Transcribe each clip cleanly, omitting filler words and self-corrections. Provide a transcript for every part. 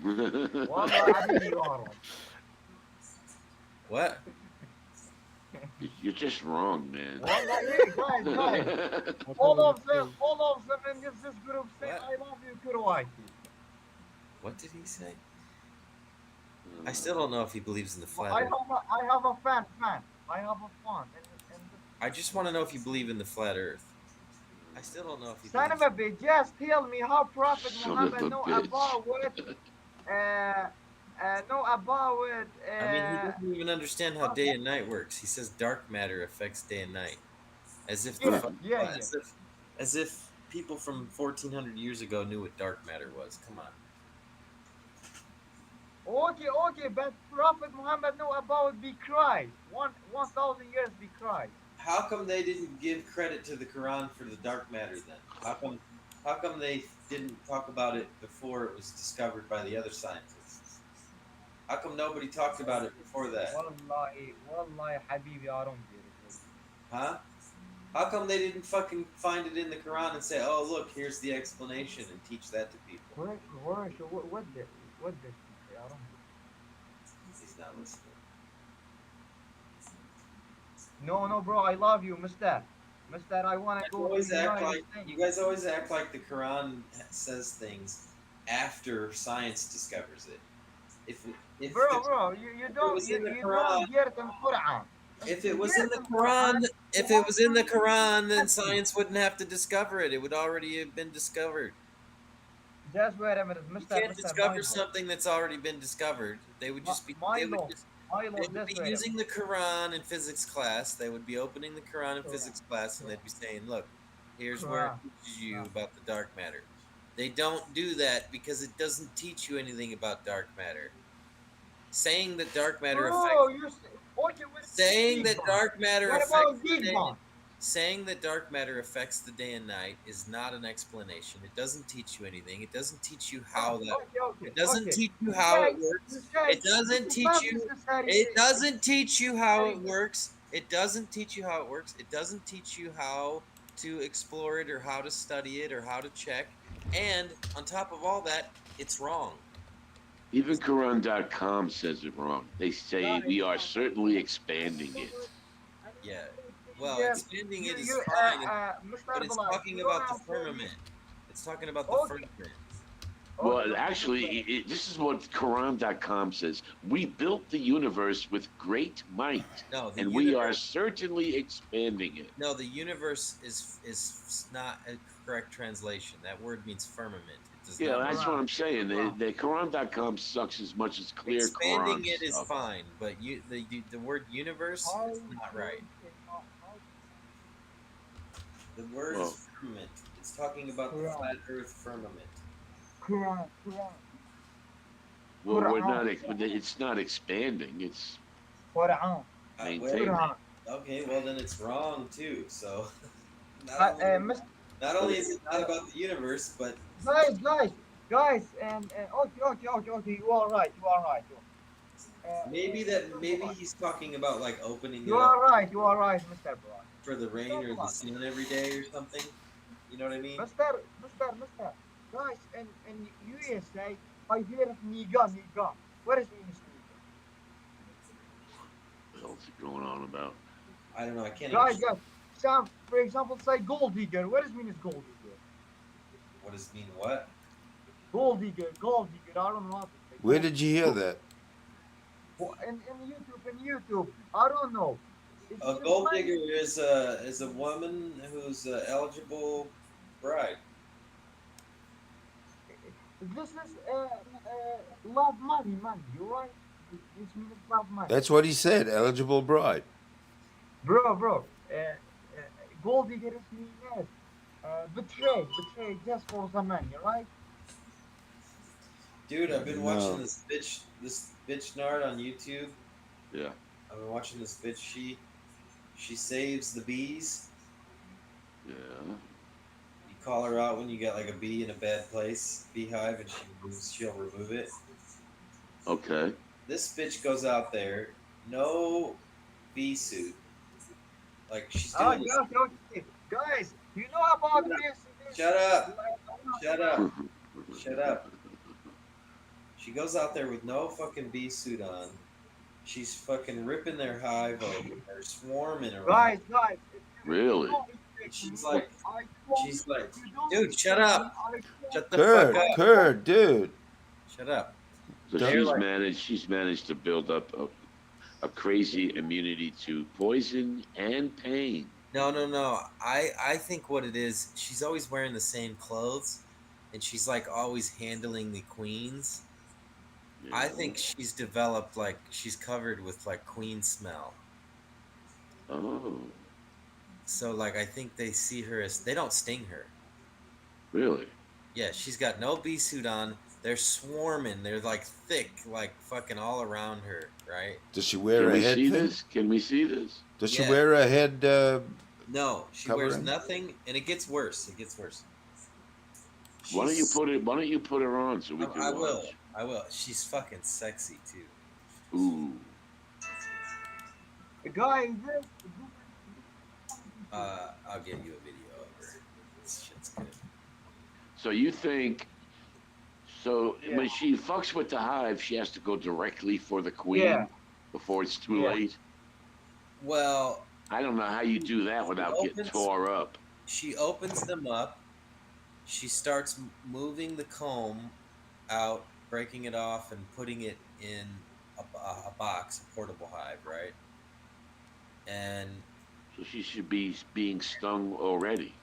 والله حبيبي you are wrong. What? You're just wrong, man. والله yeah, guys, all of them in this group say What? I love you Kuruaiti. What did he say? I still don't know if he believes in the flat I Earth. have a fan. I have a fan in this. I just want to know if you believe in the flat Earth. I still don't know if he Son believes. of a bitch, just tell me how Prophet Son of Muhammad a know bitch. about it. Know about it. I mean, he doesn't even understand how day and night works. He says dark matter affects day and night, as if the Yeah. as if people from 1400 years ago knew what dark matter was. Come on. Okay, but Prophet Muhammad know about be Christ. 1,000 years be Christ. How come they didn't give credit to the Quran for the dark matter then? How come they didn't talk about it before it was discovered by the other scientists? How come nobody talked about it before that? Wallahi, Habibi, I don't get it. Huh? How come they didn't fucking find it in the Quran and say, "Oh, look, here's the explanation," and teach that to people? What did he say? I don't He's not listening. No, bro, I love you, Mister. I want to go to the United States. You guys always act like the Quran says things after science discovers it. Bro, you don't get it in Quran. If it was in the Quran, then science wouldn't have to discover it. It would already have been discovered. Just wait a minute, You Mister. can't discover something that's already been discovered. They would just be using the Quran in physics class. They would be opening the Quran in physics class, and they'd be saying, "Look, here's where it teaches you about the dark matter." They don't do that because it doesn't teach you anything about dark matter. Saying that dark matter affects saying that dark matter affects the day and night is not an explanation. It doesn't teach you anything. It doesn't teach you how that. It doesn't teach you how it works. It doesn't teach you. It doesn't teach you how it works. It doesn't teach you how it works. It doesn't teach you how to explore it or how to study it or how to check. And on top of all that, it's wrong. Even Quran.com says it wrong. They say we are certainly expanding it. Yeah. Well, expanding it is fine, but it's talking about the firmament. It's talking about the firmament. Well, actually, this is what Quran.com says. We built the universe with great might, and we are certainly expanding it. No, the universe is not a correct translation. That word means firmament. That's what I'm saying. The Quran.com sucks as much as clear Expanding Quran it is stuff. fine, but the word universe is not right. The word is firmament. It's talking about the flat Earth firmament. Quran. Well, we're not. It's not expanding. It's maintaining. Okay, well then it's wrong too. So not only is it not about the universe, but guys, and okay. You are right. Maybe he's talking about like opening. You are right, Mr. Brown. For the rain or the sun every day or something. You know what I mean? Mister. Guys, in USA, I hear of Niga. What is means What else is going on about? I don't know. I can't. Guys. Some, for example, say gold digger. What does mean is gold digger? What does mean what? Gold digger. I don't know how to say. Where did you hear that? In YouTube. I don't know. A gold digger is a woman who's an eligible bride. This is love money. You right? This means love money. That's what he said. Eligible bride. Bro. Gold digger is mean yes. Betray just for the money, right? Dude, I've been watching this bitch nard on YouTube. Yeah. I've been watching this bitch. She saves the bees. Yeah. You call her out when you got like a bee in a bad place, beehive, and she'll remove it. Okay. This bitch goes out there, no bee suit. Like she's doing. Guys, you know about this? Shut up. She goes out there with no fucking bee suit on. She's fucking ripping their hive open. They're swarming around. Guys, Really? She's like, dude, shut up. Shut the Kurd, fuck up. Kurd, dude. Shut up. So she's managed to build up a crazy immunity to poison and pain. No. I think what it is, she's always wearing the same clothes, and she's like always handling the queens. Yeah. I think she's developed like she's covered with like queen smell. Oh. So like I think they see her as they don't sting her. Really? Yeah, she's got no bee suit on. They're swarming. They're like thick, like fucking all around her, right? Does she wear a head thing? Can we see this? Does she wear a head? No, she wears nothing, and it gets worse. Why don't you put her on so we can watch? I will. She's fucking sexy too. Ooh. Guys, I'll get you a video of her. This shit's good. So you think? So when she fucks with the hive, she has to go directly for the queen before it's too late. Well, I don't know how you do that without getting tore up. She opens them up. She starts moving the comb out, breaking it off, and putting it in a box, a portable hive, right? And so she should be being stung already.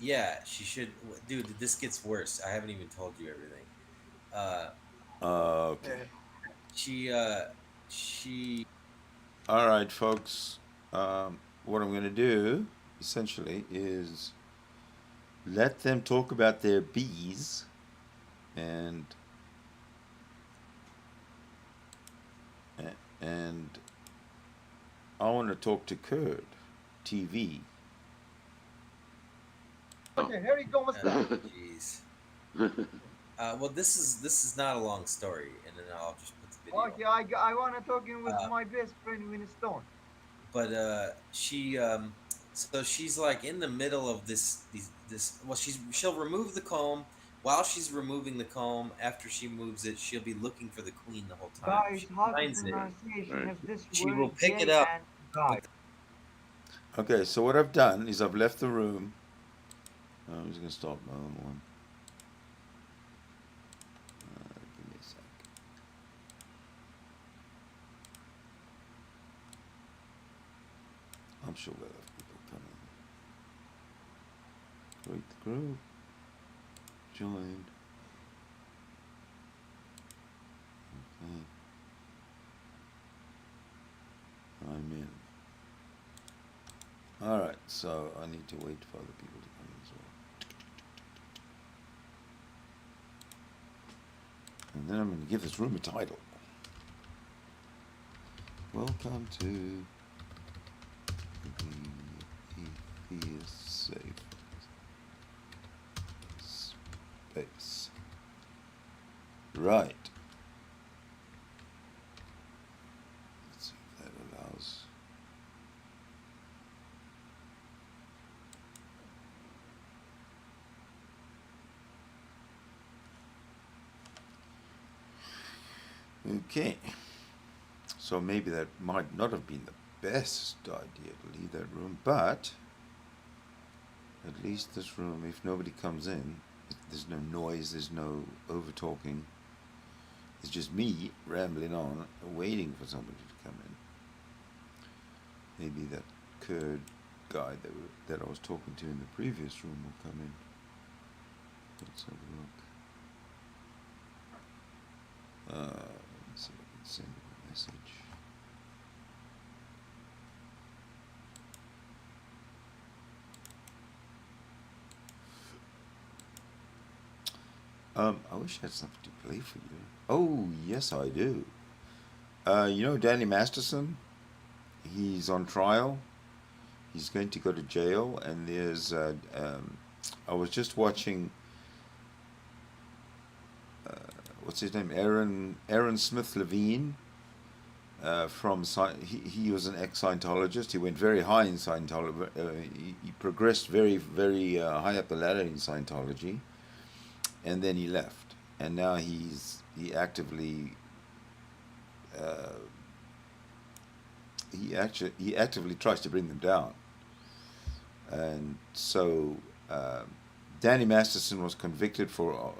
Yeah, she should. Dude, this gets worse. I haven't even told you everything. Okay. She. All right, folks. What I'm going to do, essentially, is let them talk about their bees, and I want to talk to Kurd TV. Okay, here we go. What's that? Jeez. Well, this is not a long story, and then I'll just put the video. Okay, I want to talk in with my best friend Winston. But so she's like in the middle of this. Well, she'll remove the comb. While she's removing the comb, after she moves it, she'll be looking for the queen the whole time. Guys, how pronunciation of this she word? will pick it up. Okay, so what I've done is I've left the room. I'm just going to start my own one. Give me a sec. I'm sure we'll have people come in. Create the group. Join. Okay. I'm in. Alright, so I need to wait for other people to come in as well. And then I'm going to give this room a title. Welcome to the Atheist Safe Space. Right. Let's see if that allows. Okay, so maybe that might not have been the best idea to leave that room, but at least this room, if nobody comes in, there's no noise, there's no over talking, it's just me rambling on, waiting for somebody to come in. Maybe that Kurd guy that I was talking to in the previous room will come in. Let's have a look. Let's see if I can send him a message. I wish I had something to play for you. Oh, yes, I do. You know Danny Masterson? He's on trial. He's going to go to jail, and there's I was just watching what's his name? Aaron Smith Levine. He was an ex-Scientologist. He went very high in Scientology. He progressed very, very high up the ladder in Scientology, and then he left. and now he actively he actively tries to bring them down. And so Danny Masterson was convicted for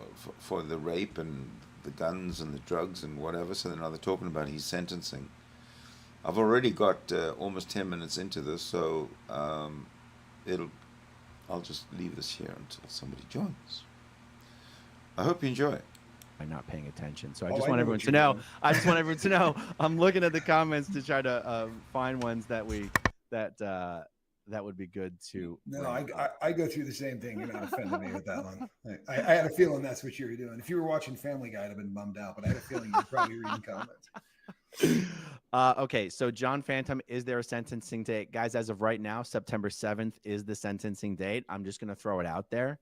the rape and the guns and the drugs and whatever. So now they're talking about his sentencing. I've already got almost 10 minutes into this, so I'll just leave this here until somebody joins. I hope you enjoy it. I'm not paying attention, so I just want everyone to know. I just want everyone to know. I'm looking at the comments to try to find ones that would be good to. No, I go through the same thing. You're not offending me with that one. I had a feeling that's what you were doing. If you were watching Family Guy, I'd have been bummed out, but I had a feeling you were probably reading comments. Okay, so John Phantom, is there a sentencing date? Guys, as of right now, September 7th is the sentencing date. I'm just going to throw it out there.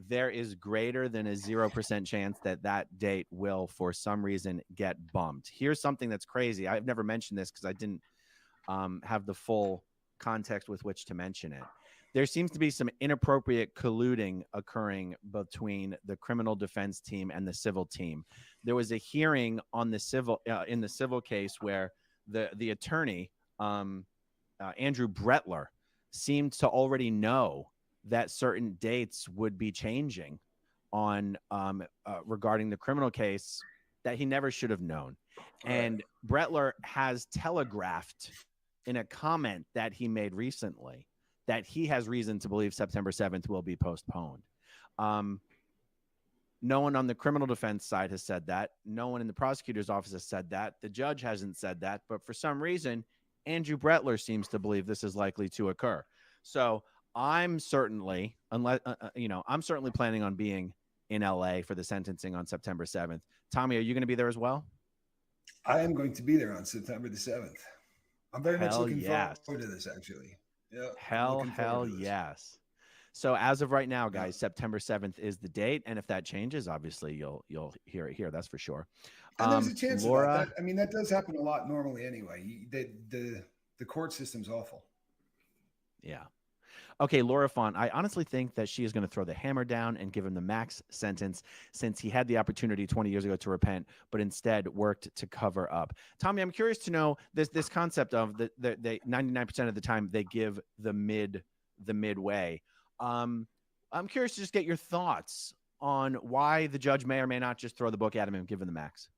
There is greater than a 0% chance that date will, for some reason, get bumped. Here's something that's crazy. I've never mentioned this because I didn't have the full context with which to mention it. There seems to be some inappropriate colluding occurring between the criminal defense team and the civil team. There was a hearing on the civil in the civil case where the attorney, Andrew Bretler, seemed to already know that certain dates would be changing on regarding the criminal case that he never should have known. And Bretler has telegraphed in a comment that he made recently that he has reason to believe September 7th will be postponed. No one on the criminal defense side has said that. No one in the prosecutor's office has said that. The judge hasn't said that. But for some reason, Andrew Bretler seems to believe this is likely to occur. So I'm certainly, I'm certainly planning on being in LA for the sentencing on September 7th. Tommy, are you going to be there as well? I am going to be there on September the 7th. I'm very much looking forward to this, actually. Yeah. Hell yes. So as of right now, guys, September 7th is the date. And if that changes, obviously you'll hear it here. That's for sure. And there's a chance about that. I mean, that does happen a lot normally anyway. The court system's awful. Yeah. Okay, Laura Font, I honestly think that she is going to throw the hammer down and give him the max sentence since he had the opportunity 20 years ago to repent, but instead worked to cover up. Tommy, I'm curious to know this concept of the 99% of the time they give the midway. I'm curious to just get your thoughts on why the judge may or may not just throw the book at him and give him the max.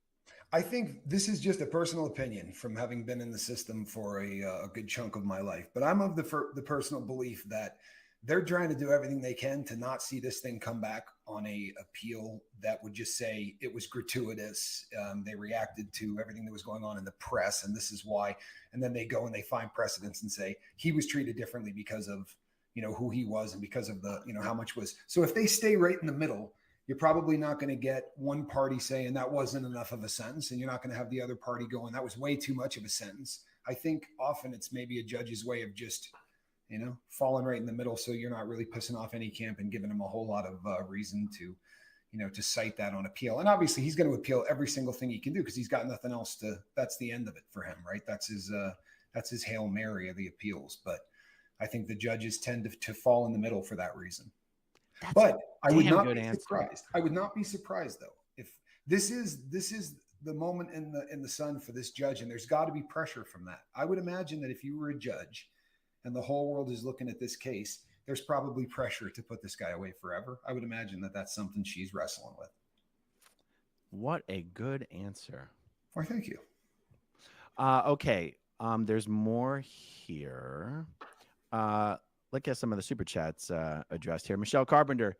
I think this is just a personal opinion from having been in the system for a good chunk of my life. But I'm of the personal belief that they're trying to do everything they can to not see this thing come back on a appeal that would just say it was gratuitous. They reacted to everything that was going on in the press, and this is why. And then they go and they find precedents and say he was treated differently because of who he was and because of the how much was. So if they stay right in the middle, you're probably not going to get one party saying that wasn't enough of a sentence, and you're not going to have the other party going, that was way too much of a sentence. I think often it's maybe a judge's way of just, falling right in the middle. So you're not really pissing off any camp and giving them a whole lot of reason to, to cite that on appeal. And obviously he's going to appeal every single thing he can do because he's got nothing else that's the end of it for him, right? That's his Hail Mary of the appeals. But I think the judges tend to fall in the middle for that reason. But I would not be surprised. I would not be surprised though if this is the moment in the sun for this judge, and there's got to be pressure from that. I would imagine that if you were a judge and the whole world is looking at this case, there's probably pressure to put this guy away forever. I would imagine that that's something she's wrestling with. What a good answer. Why, thank you. Okay. There's more here. Look at some of the super chats addressed here. Michelle Carpenter,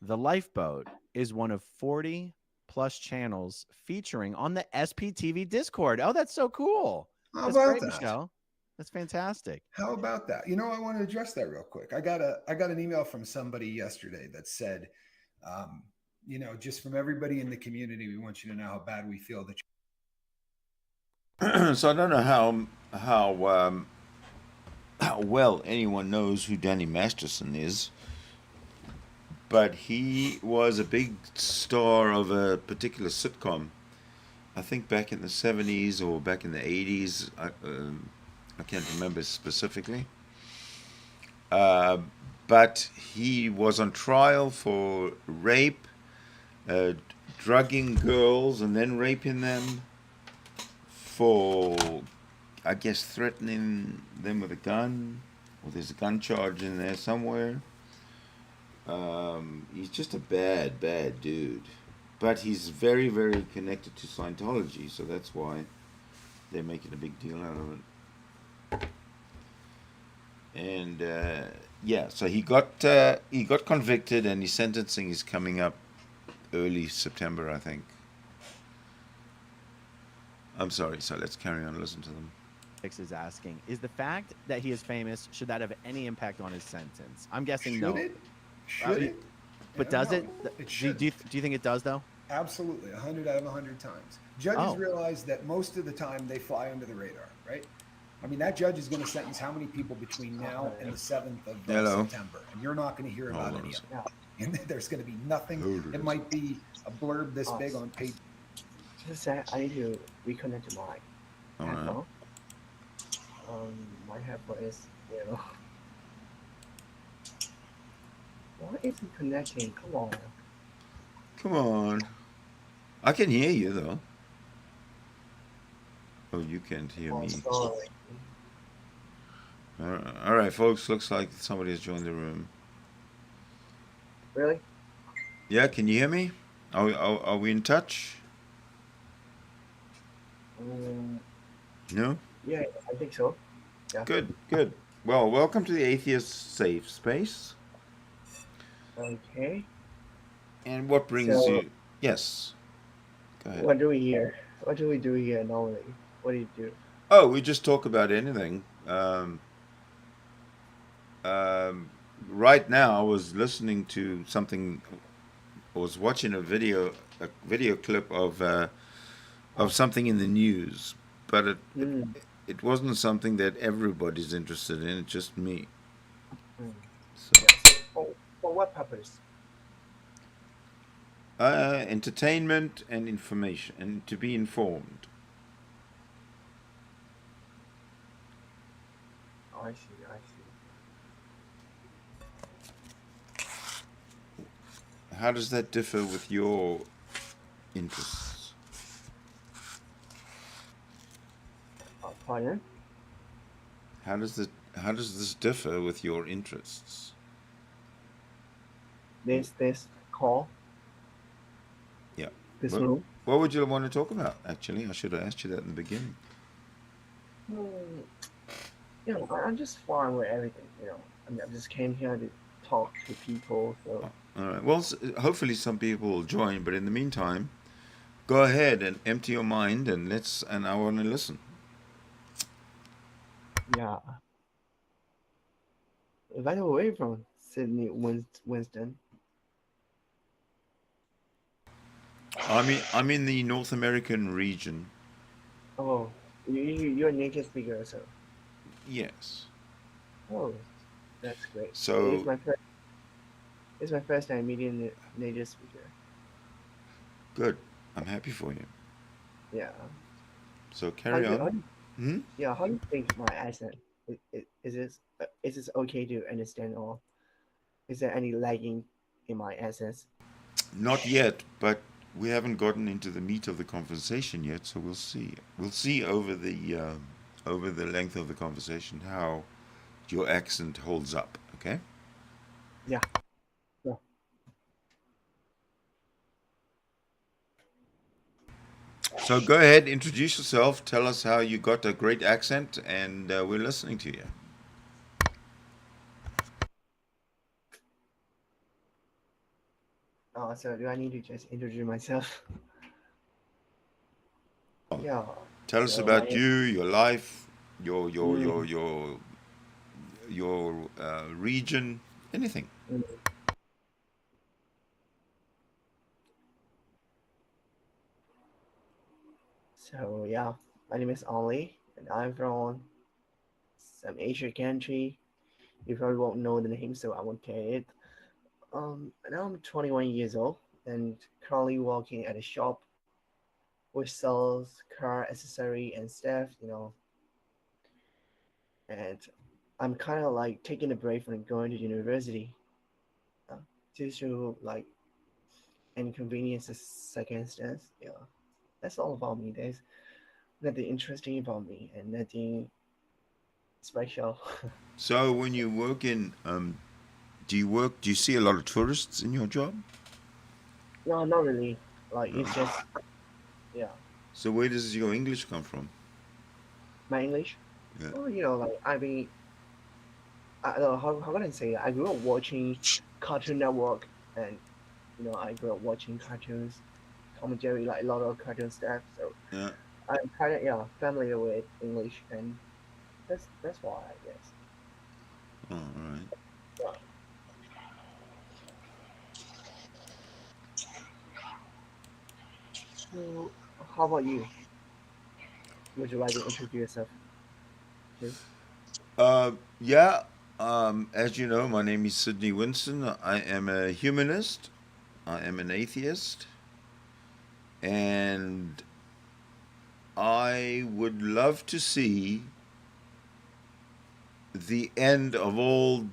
The Lifeboat is one of 40 plus channels featuring on the SPTV Discord. Oh, that's so cool. That's great, Michelle. That's fantastic. How about that? I want to address that real quick. I got an email from somebody yesterday that said, just from everybody in the community, we want you to know how bad we feel that. So I don't know how well anyone knows who Danny Masterson is, but he was a big star of a particular sitcom, I think back in the 70s or back in the 80s. I can't remember specifically. But he was on trial for rape, drugging girls and then raping them, for, I guess, threatening them with a gun, or there's a gun charge in there somewhere. He's just a bad, bad dude. But he's very, very connected to Scientology, so that's why they're making a big deal out of it. And yeah, so he got convicted, and his sentencing is coming up early September, I think. I'm sorry, so let's carry on. Listen to them. Is asking, is the fact that he is famous, should that have any impact on his sentence? I'm guessing should no. Should it? But does no, it? It should. Do you think it does, though? Absolutely, 100 out of 100 times. Judges realize that most of the time they fly under the radar, right? I mean, that judge is going to sentence how many people between now and the 7th of September, and you're not going to hear about any of them. And there's going to be nothing. It might be a blurb this big on page. Just say I need to reconnect to my headphone. My headphone is, why isn't it connecting? Come on. Come on. I can hear you, though. Oh, you can't hear me. Sorry. All right, folks. Looks like somebody has joined the room. Really? Yeah, can you hear me? Are we in touch? No? Yeah, I think so. Yeah. Good. Well, welcome to the Atheist Safe Space. Okay. And what brings you... Yes. Go ahead. What do we hear? What do we do here normally? What do you do? Oh, we just talk about anything. Right now, I was listening to something. I was watching a video clip of something in the news, but it wasn't something that everybody's interested in. It's just me. So. For what purpose? Entertainment and information, and to be informed. I see. How does that differ with your interests? Pardon? How does this differ with your interests? This call. Yeah. This room. What would you want to talk about? Actually, I should have asked you that in the beginning. I'm just fine with everything. I just came here to talk to people. So. All right. Well, hopefully some people will join, but in the meantime, go ahead and empty your mind, and I want to listen. Yeah. Right away from Sydney, Winston. I'm in the North American region. Oh, you're a native speaker, so. Yes. Oh, that's great. So it's my first time meeting a native speaker. Good. I'm happy for you. Yeah. So carry on. Yeah. How do you think my accent? Is it okay to understand, or is there any lagging in my accent? Not yet, but we haven't gotten into the meat of the conversation yet, so we'll see. We'll see over the length of the conversation how your accent holds up. Okay? Yeah. So go ahead, introduce yourself, tell us how you got a great accent, and we're listening to you. So do I need to just introduce myself? Yeah. Tell us about you, your life, your region, anything. So yeah, my name is Ollie, and I'm from some Asian country. You probably won't know the name, so I won't tell it. And I'm 21 years old and currently working at a shop which sells car accessory and stuff, And I'm kind of like taking a break from going to university, just to like inconveniences against us. Yeah, that's all about me. There's nothing interesting about me and nothing special. So when you work in, do you see a lot of tourists in your job? No, not really. Like No. it's just yeah. So where does your English come from? My English. Yeah. Oh, like I mean, I don't know how can I say it? I grew up watching Cartoon Network, and I grew up watching cartoons, Tom and Jerry, like a lot of cartoon stuff. So Yeah. I'm kind of familiar with English, and that's why I guess. Oh, all right. Yeah. So how about you? Would you like to introduce yourself too? Yeah. As you know, my name is Sidney Winston. I am a humanist. I am an atheist. And I would love to see the end of all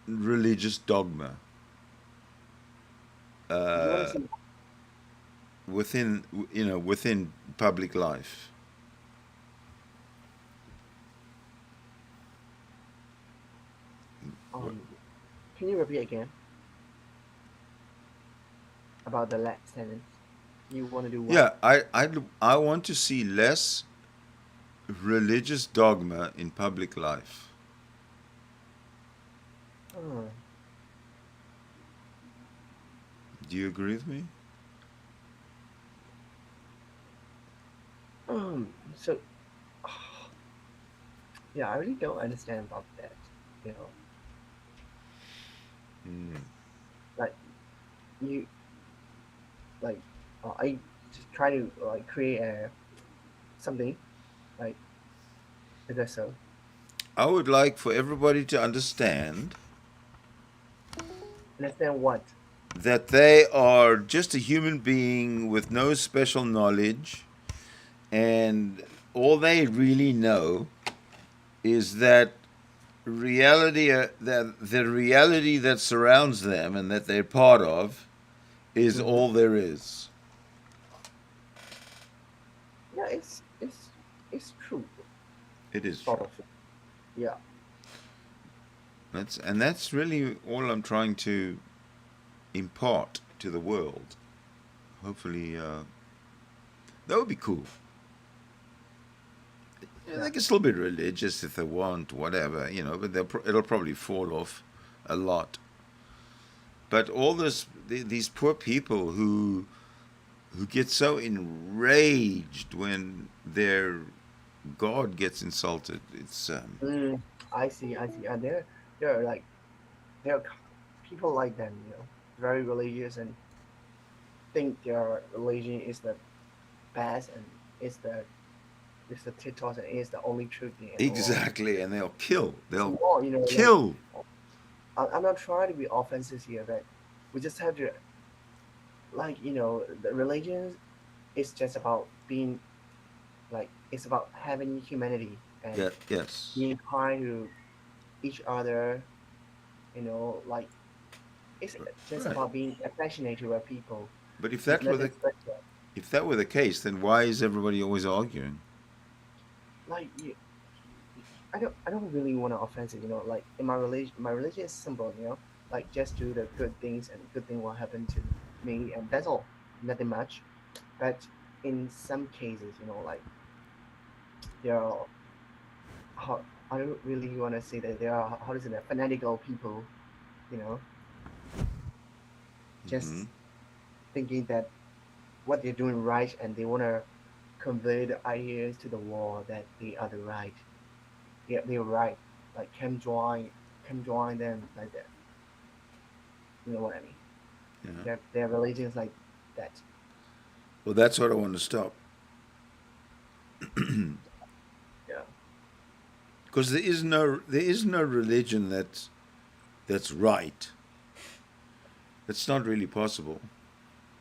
religious dogma You want to see? within public life. Can you repeat again about the last sentence? You want to do what? Yeah, I want to see less religious dogma in public life. Oh. Do you agree with me? So, yeah, I really don't understand about that. Like you, like I just try to like create something, like is that so? I would like for everybody to understand Understand what? that they are just a human being with no special knowledge, and all they really know is that that the reality that surrounds them and that they're part of is all there is. Yeah, it's true. It is Sort true. of. Yeah. That's really all I'm trying to impart to the world. Hopefully, that would be cool. Yeah, they can still be religious if they want, whatever, but it'll probably fall off a lot. But all these poor people who get so enraged when their God gets insulted, it's I see. And there are people like them, very religious and think their religion is the best and is the TikTok and is the only truth in the world. exactly, and they'll kill. They'll More, kill. I'm not trying to be offensive here, but we just have to, the religion is just about being, it's about having humanity and Yes. being kind to each other, like, it's just about being affectionate to our people. But if There's that were nothing special. if that were the case, then why is everybody always arguing? Like, I don't really want to offense it, like in my religion is simple, like just do the good things and good thing will happen to me and that's all, nothing much. But in some cases, like there are, I don't really want to say that there are, how is it, fanatical people, just thinking that what they're doing right and they want to convey the ideas to the world that they are the right. Yeah, they're right. Like come join them like that. You know what I mean? Yeah. Their religions like that. Well, that's what I want to stop. Yeah. Because there is no religion that's right. It's not really possible.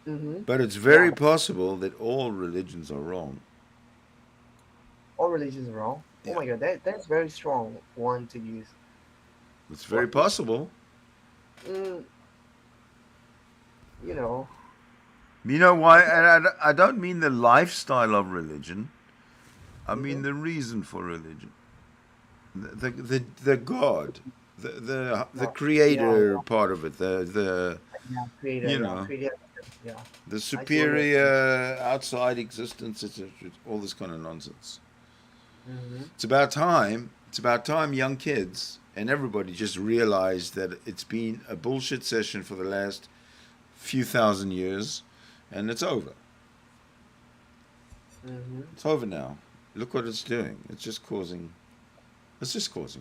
But it's very possible that all religions are wrong. All religions are wrong. Yeah. Oh my God, that's very strong one to use. It's very possible. you know. You know why? And I don't mean the lifestyle of religion. I mean the reason for religion. The God, the creator part of it. The Creator, you know creator, yeah. the I totally agree. superior outside existence, etc. All this kind of nonsense. Mm-hmm. It's about time. It's about time young kids and everybody just realized that it's been a bullshit session for the last few thousand years, and it's over. Mm-hmm. It's over now. Look what it's doing. It's just causing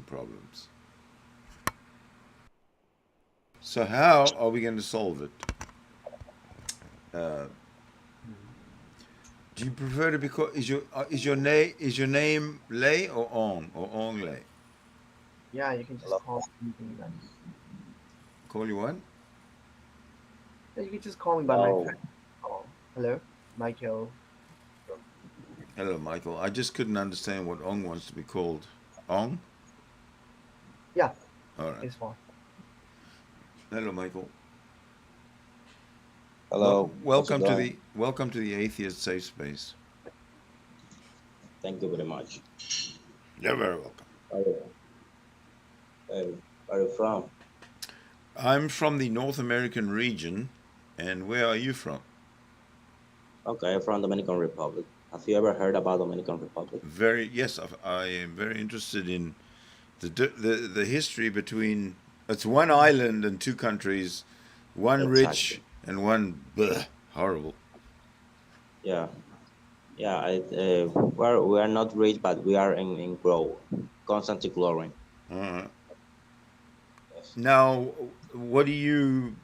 problems. So how are we going to solve it? Do you prefer to be called? Is your name Lei or Ong Lei? Yeah, you can just call me like. Call you what? You can just call me by my friend. Oh, hello, Michael. Hello, Michael. I just couldn't understand what Ong wants to be called. Ong? Yeah. All right. It's fine. Hello, Michael. Hello. Welcome to the Atheist Safe Space. Thank you very much. You're very welcome. Where are you from? I'm from the North American region, and where are you from? Okay, I'm from Dominican Republic. Have you ever heard about Dominican Republic? Yes. I am very interested in the history between. It's one island and two countries, one rich and one horrible. Yeah, yeah. We are not rich, but we are in growth, constantly growing. Yes. Now, what do you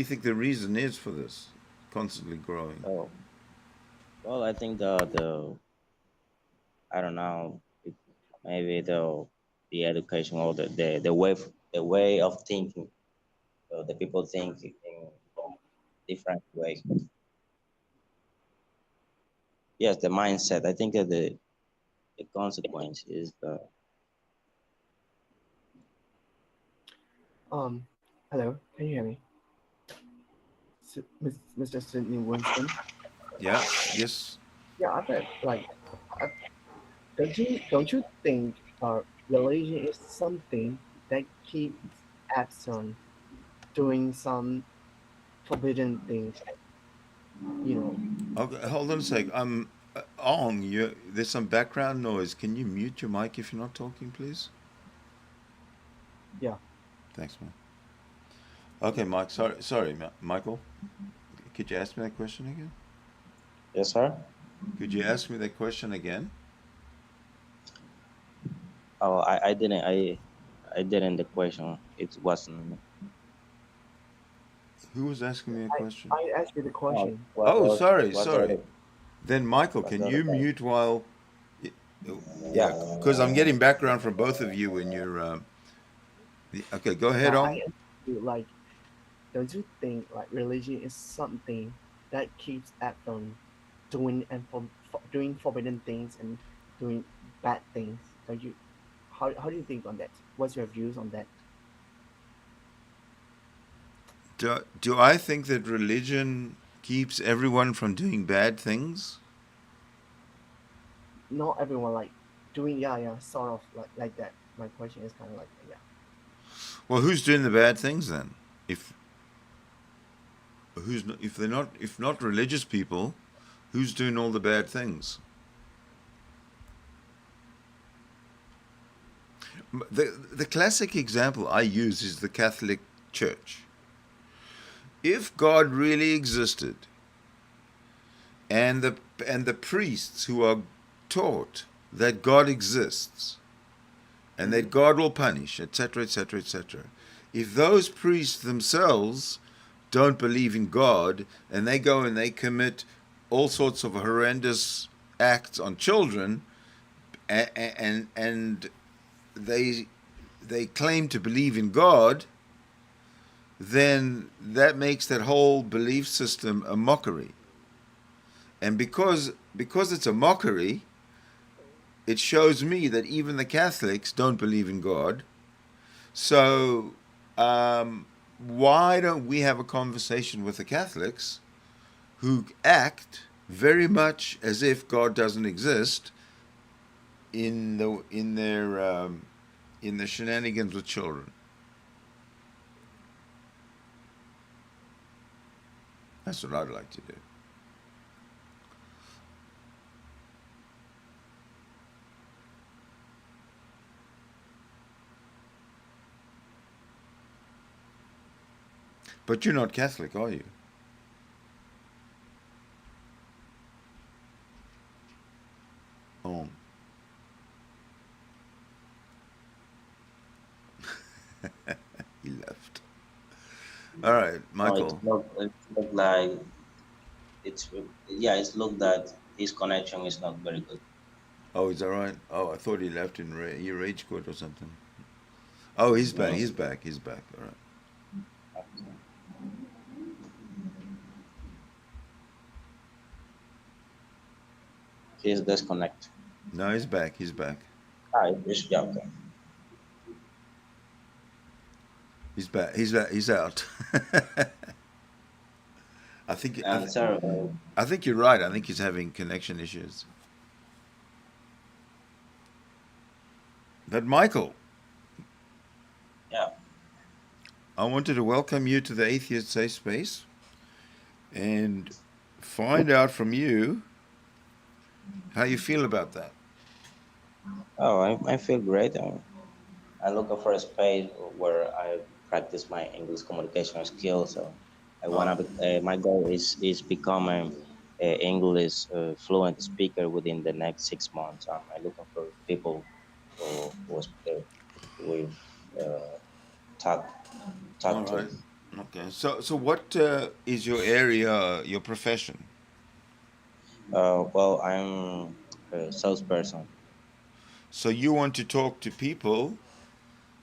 think the reason is for this constantly growing? Oh, well, I think I don't know, maybe the education or the way of thinking. So the people think in different ways. Yes, the mindset. I think that the consequence is Hello, can you hear me? Mr. Sidney Winston? Yeah, yes. Yeah, I bet, like, don't you think religion is something that keeps action doing some forbidden things, you know? Okay, hold on a sec. Ong, there's some background noise. Can you mute your mic if you're not talking, please? Yeah. Thanks, man. Okay, Mike. Sorry, Michael. Could you ask me that question again? Yes, sir. Could you ask me that question again? Oh, I didn't. I didn't. The question. It wasn't. Who was asking me a question? I asked you the question. Sorry. Then Michael, can you mute while? Yeah, because I'm getting background from both of you when you're. Okay, go ahead, Ong. Like, don't you think like religion is something that keeps Adam doing doing forbidden things and doing bad things? Don't you? How do you think on that? What's your views on that? Do I think that religion keeps everyone from doing bad things? Not everyone like doing sort of like that. My question is kind of like Well, who's doing the bad things then? If not religious people, who's doing all the bad things? The classic example I use is the Catholic Church. If God really existed, and the priests who are taught that God exists, and that God will punish, etc., etc., etc., if those priests themselves don't believe in God, and they go and they commit all sorts of horrendous acts on children, and they claim to believe in God, then that makes that whole belief system a mockery. And because it's a mockery, it shows me that even the Catholics don't believe in God. So why don't we have a conversation with the Catholics who act very much as if God doesn't exist in their shenanigans with children? That's what I'd like to do. But you're not Catholic, are you? Oh. He left. All right, Michael. No, it look like it's look that his connection is not very good. Oh, is that right? Oh, I thought he left in he rage quit or something. Oh, he's back. He's back. He's back. All right. He's disconnected. No, he's back. He's back. Okay. He's back. He's back. He's out. I think you're right. I think he's having connection issues. But Michael. Yeah. I wanted to welcome you to the Atheist Safe Space and find out from you how you feel about that. Oh, I feel great. I'm looking for a space where I practice my English communication skills. So I wanna. My goal is become an English fluent speaker within the next 6 months. I'm looking for people who with talk All to. right. Okay. So what is your area, your profession? Well, I'm a salesperson. So you want to talk to people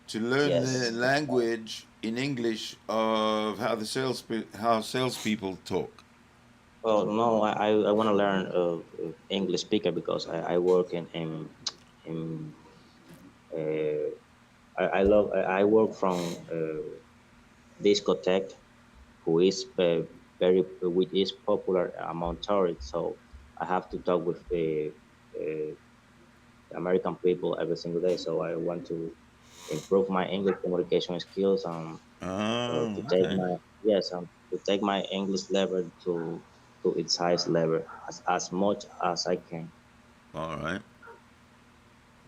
to learn the language in English of how salespeople talk. Well, no, I want to learn English speaker because I work in I work from discotheque, who is which is popular among tourists. So I have to talk with American people every single day. So I want to improve my English communication skills and to take my English level to its highest level as much as I can. All right.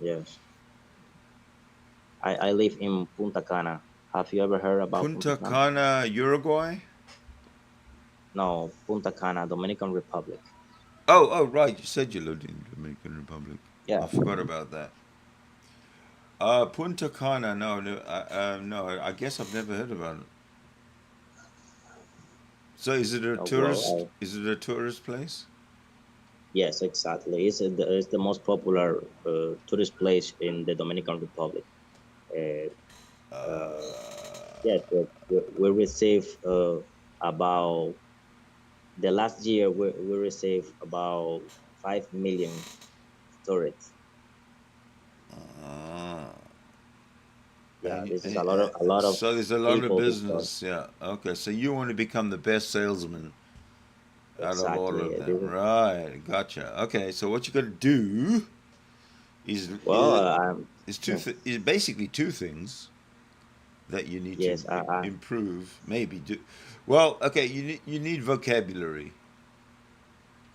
Yes. I live in Punta Cana. Have you ever heard about Punta Cana, Uruguay? No, Punta Cana, Dominican Republic. Oh, right. You said you lived in Dominican Republic. Yeah. I forgot about that. Punta Cana, no, I guess I've never heard about it. So is it a tourist? Is it a tourist place? Yes, exactly. It's the most popular tourist place in the Dominican Republic. Yes, we received about the last year we received about 5 million tourists. Yeah, this is a lot of. So there's a lot of business. Yeah. Okay. So you want to become the best salesman out of all of them, right? Gotcha. Okay. So what you got to do is basically two things that you need to improve. Maybe do. Well, okay. You need vocabulary.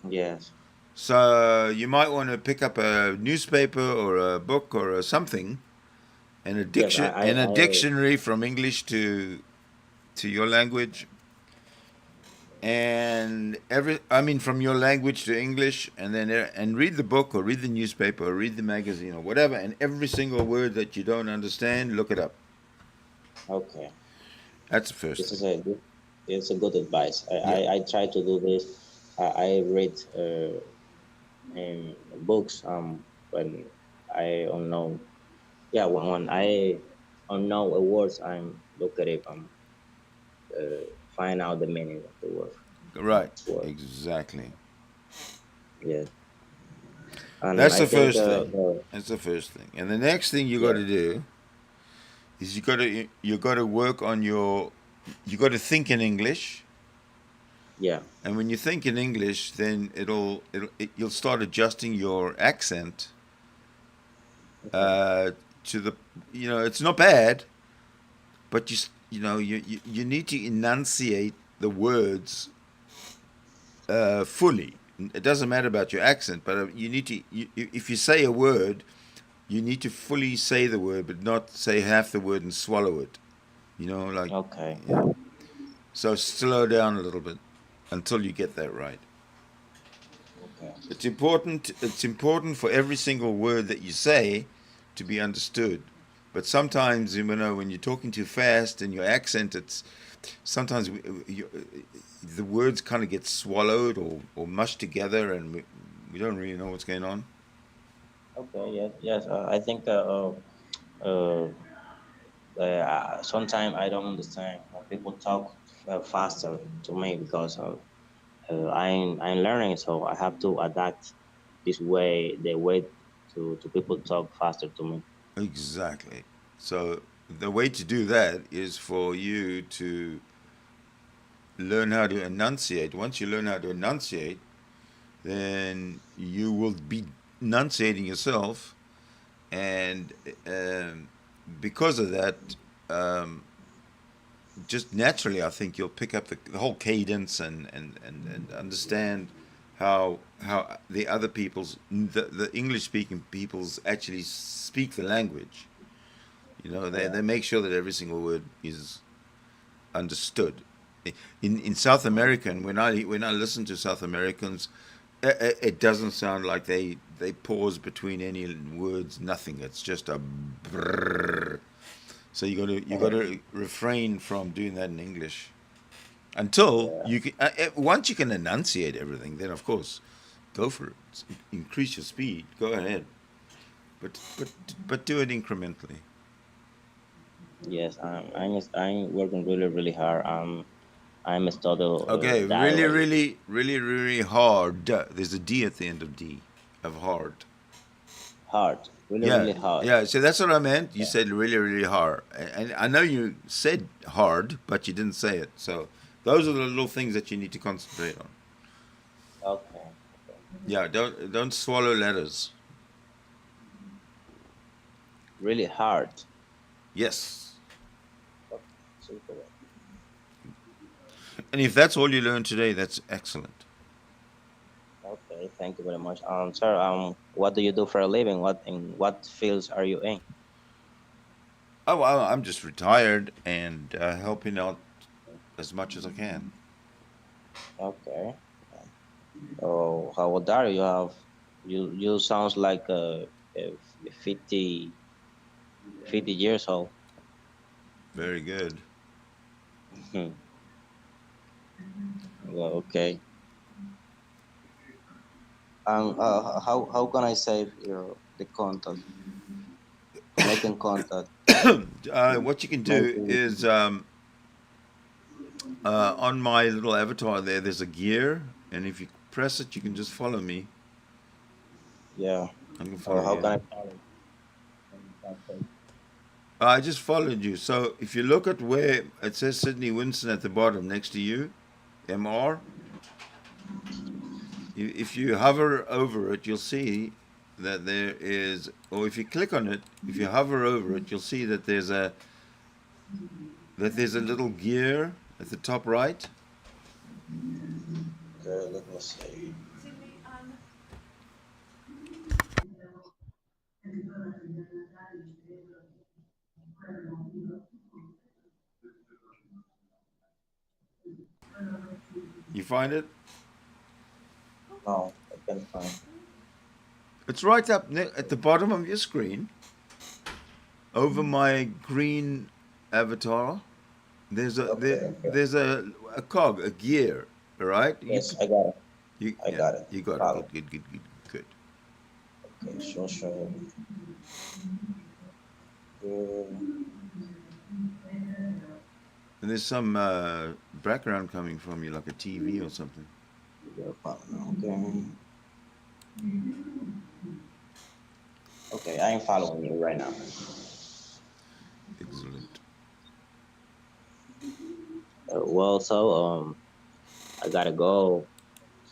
Yes. So you might want to pick up a newspaper or a book or something. And a dictionary from English to your language, and from your language to English, and read the book or read the newspaper or read the magazine or whatever, and every single word that you don't understand, look it up. Okay. That's the first. It's a good advice. I try to do this. I read books when I don't know. Yeah, when I don't know a words, I look at it and find out the meaning of the word. Right. Exactly. Yeah. And that's the first thing. That's the first thing. And the next thing you got to do is you got to work on your you got to think in English. Yeah. And when you think in English, then you'll start adjusting your accent to the, it's not bad, but you need to enunciate the words fully. It doesn't matter about your accent, but you need to. If you say a word, you need to fully say the word, but not say half the word and swallow it. Like. Okay. Yeah. So slow down a little bit until you get that right. Okay. It's important. It's important for every single word that you say to be understood. But sometimes, when you're talking too fast and your accent, sometimes the words kind of get swallowed or mushed together, and we don't really know what's going on. Okay. Yes. Yes. I think sometimes I don't understand when people talk faster to me because I'm learning, so I have to adapt the way to people talk faster to me. Exactly. So the way to do that is for you to learn how to enunciate. Once you learn how to enunciate, then you will be enunciating yourself, and because of that, um, just naturally, I think you'll pick up the whole cadence and understand how the other the English speaking peoples actually speak the language. They make sure that every single word is understood. In South American, when I listen to South Americans, it doesn't sound like they pause between any words. Nothing. It's just a brrr. So you got to refrain from doing that in English until you can. Once you can enunciate everything, then of course, go for it. Increase your speed. Go ahead, but do it incrementally. Yes, I'm working really hard. I'm studying Okay, really, dialect. really, really, really hard. There's a D at the end of D, of hard. Hard, Yeah, really hard. yeah. So that's what I meant. You Yeah. said really, really hard, and I know you said hard, but you didn't say it. So those are the little things that you need to concentrate on. Okay. Yeah, don't swallow letters. Really hard. Yes. Okay. Super. And if that's all you learned today, that's excellent. Okay, thank you very much. Sir, what do you do for a living? What fields are you in? Oh, well, I'm just retired and helping out as much as I can. Okay. Oh, how old are you? You sounds like 50, 50 years old. Very good. Well, okay. How can I save the contact? Making contact. What you can do is on my little avatar there's a gear, and if you press it, you can just follow me. Yeah. I can Or follow how you. can I follow? I just followed you. So if you look at where it says Sydney Winston at the bottom next to you, MR, if you hover over it, you'll see that there is, or if you click on it, if you hover over it, you'll see that there's a little gear at the top right. Okay, let me see. You find it? No, I can't find. It's right up at the bottom of your screen. Over my green avatar, there's a cog, a gear. All right? Yes, I got it. I Yeah, got it. you got Follow. it. Good. Okay, sure. And there's some background coming from you, like a TV or something. Okay. Okay, I'm following you right now. Excellent. I gotta go.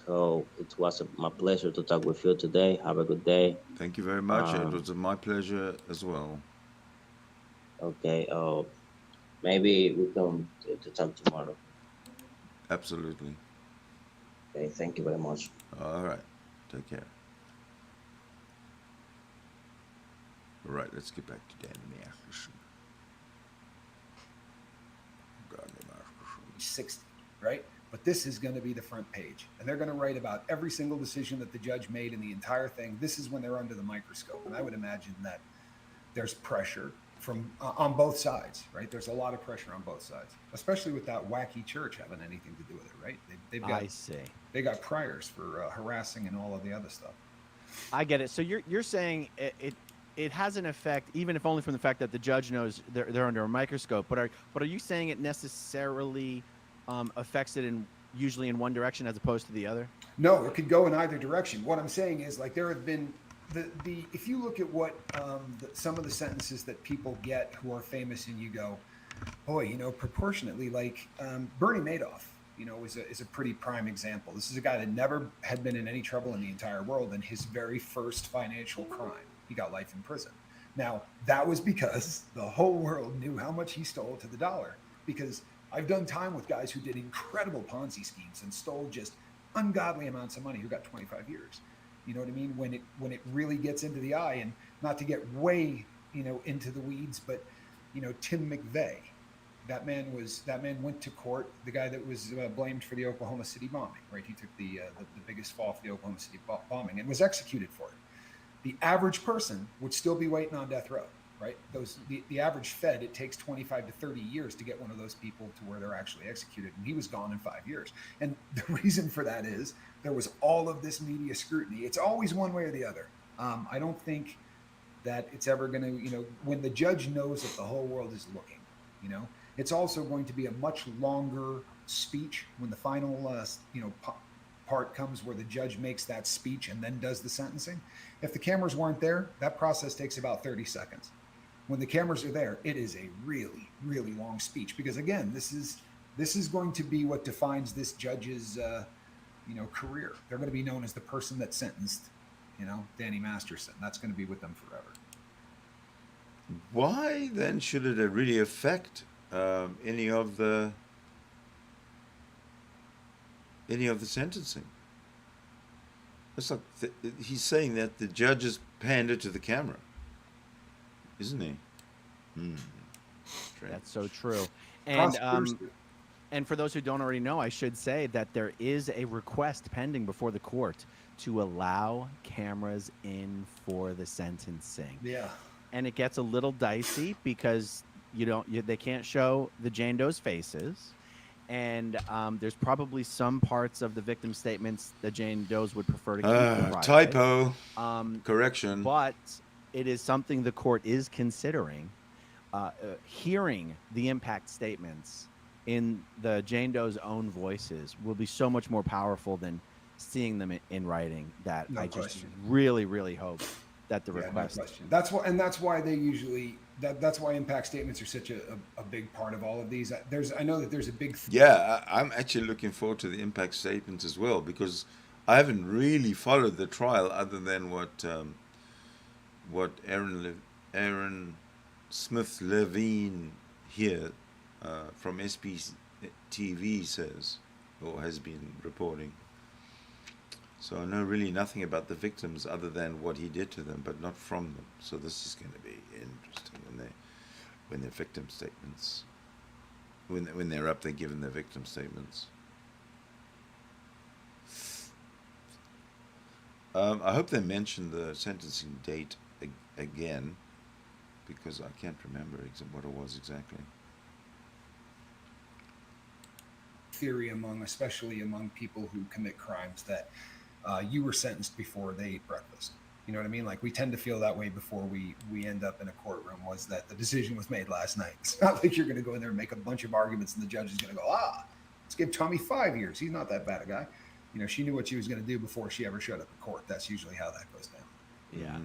So it was my pleasure to talk with you today. Have a good day. Thank you very much. It was my pleasure as well. Okay. Maybe we come to talk tomorrow. Absolutely. Okay. Thank you very much. All right. Take care. All right. Let's get back to Dan Masterson. 60, right? But this is going to be the front page, and they're going to write about every single decision that the judge made in the entire thing. This is when they're under the microscope, and I would imagine that there's pressure from on both sides, right? There's a lot of pressure on both sides, especially with that wacky church having anything to do with it, right? They've got, I see. They got priors for harassing and all of the other stuff. I get it. So you're saying it has an effect, even if only from the fact that the judge knows they're under a microscope. But are you saying it necessarily affects it usually in one direction as opposed to the other? No, it could go in either direction. What I'm saying is, like, there have been the if you look at what some of the sentences that people get who are famous, and you go, boy, you know, proportionately, like Bernie Madoff, you know, is a pretty prime example. This is a guy that never had been in any trouble in the entire world, and his very first financial crime, he got life in prison. Now, that was because the whole world knew how much he stole to the dollar. Because I've done time with guys who did incredible Ponzi schemes and stole just ungodly amounts of money who got 25 years. You know what I mean? When it really gets into the eye, and not to get way, you know, into the weeds, but, you know, Tim McVeigh, that man went to court, the guy that was blamed for the Oklahoma City bombing, right? He took the biggest fall for the Oklahoma City bombing and was executed for it. The average person would still be waiting on death row, right? The average Fed, it takes 25 to 30 years to get one of those people to where they're actually executed, and he was gone in 5 years. And the reason for that is there was all of this media scrutiny. It's always one way or the other. I don't think that it's ever going to, you know, when the judge knows that the whole world is looking, you know, it's also going to be a much longer speech when the final, part comes where the judge makes that speech and then does the sentencing. If the cameras weren't there, that process takes about 30 seconds. When the cameras are there, it is a really, really long speech, because again, this is going to be what defines this judge's, career. They're going to be known as the person that sentenced, you know, Danny Masterson. That's going to be with them forever. Why then should it really affect any of the sentencing? It's like he's saying that the judges pander to the camera, isn't he? That's so true. And for those who don't already know, I should say that there is a request pending before the court to allow cameras in for the sentencing. Yeah. And it gets a little dicey because they can't show the Jane Doe's faces. And there's probably some parts of the victim statements that Jane Doe's would prefer to keep private. Typo. Correction. But it is something the court is considering. Hearing the impact statements in the Jane Doe's own voices will be so much more powerful than seeing them in writing. That no I question. just really, really hope that the request. No question. That's why they usually. That's why impact statements are such a big part of all of these. I know that there's a big. I'm actually looking forward to the impact statements as well, because I haven't really followed the trial other than what Aaron Smith Levine here from SPTV says, or has been reporting. So I know really nothing about the victims other than what he did to them, but not from them. So this is going to be interesting when their victim statements, when they're up there giving their victim statements. I hope they mention the sentencing date again, because I can't remember what it was exactly. Theory especially among people who commit crimes, that you were sentenced before they ate breakfast. You know what I mean? Like, we tend to feel that way before we end up in a courtroom, was that the decision was made last night. It's not like you're going to go in there and make a bunch of arguments and the judge is going to go, let's give Tommy 5 years. He's not that bad a guy. You know, she knew what she was going to do before she ever showed up in court. That's usually how that goes down. Yeah.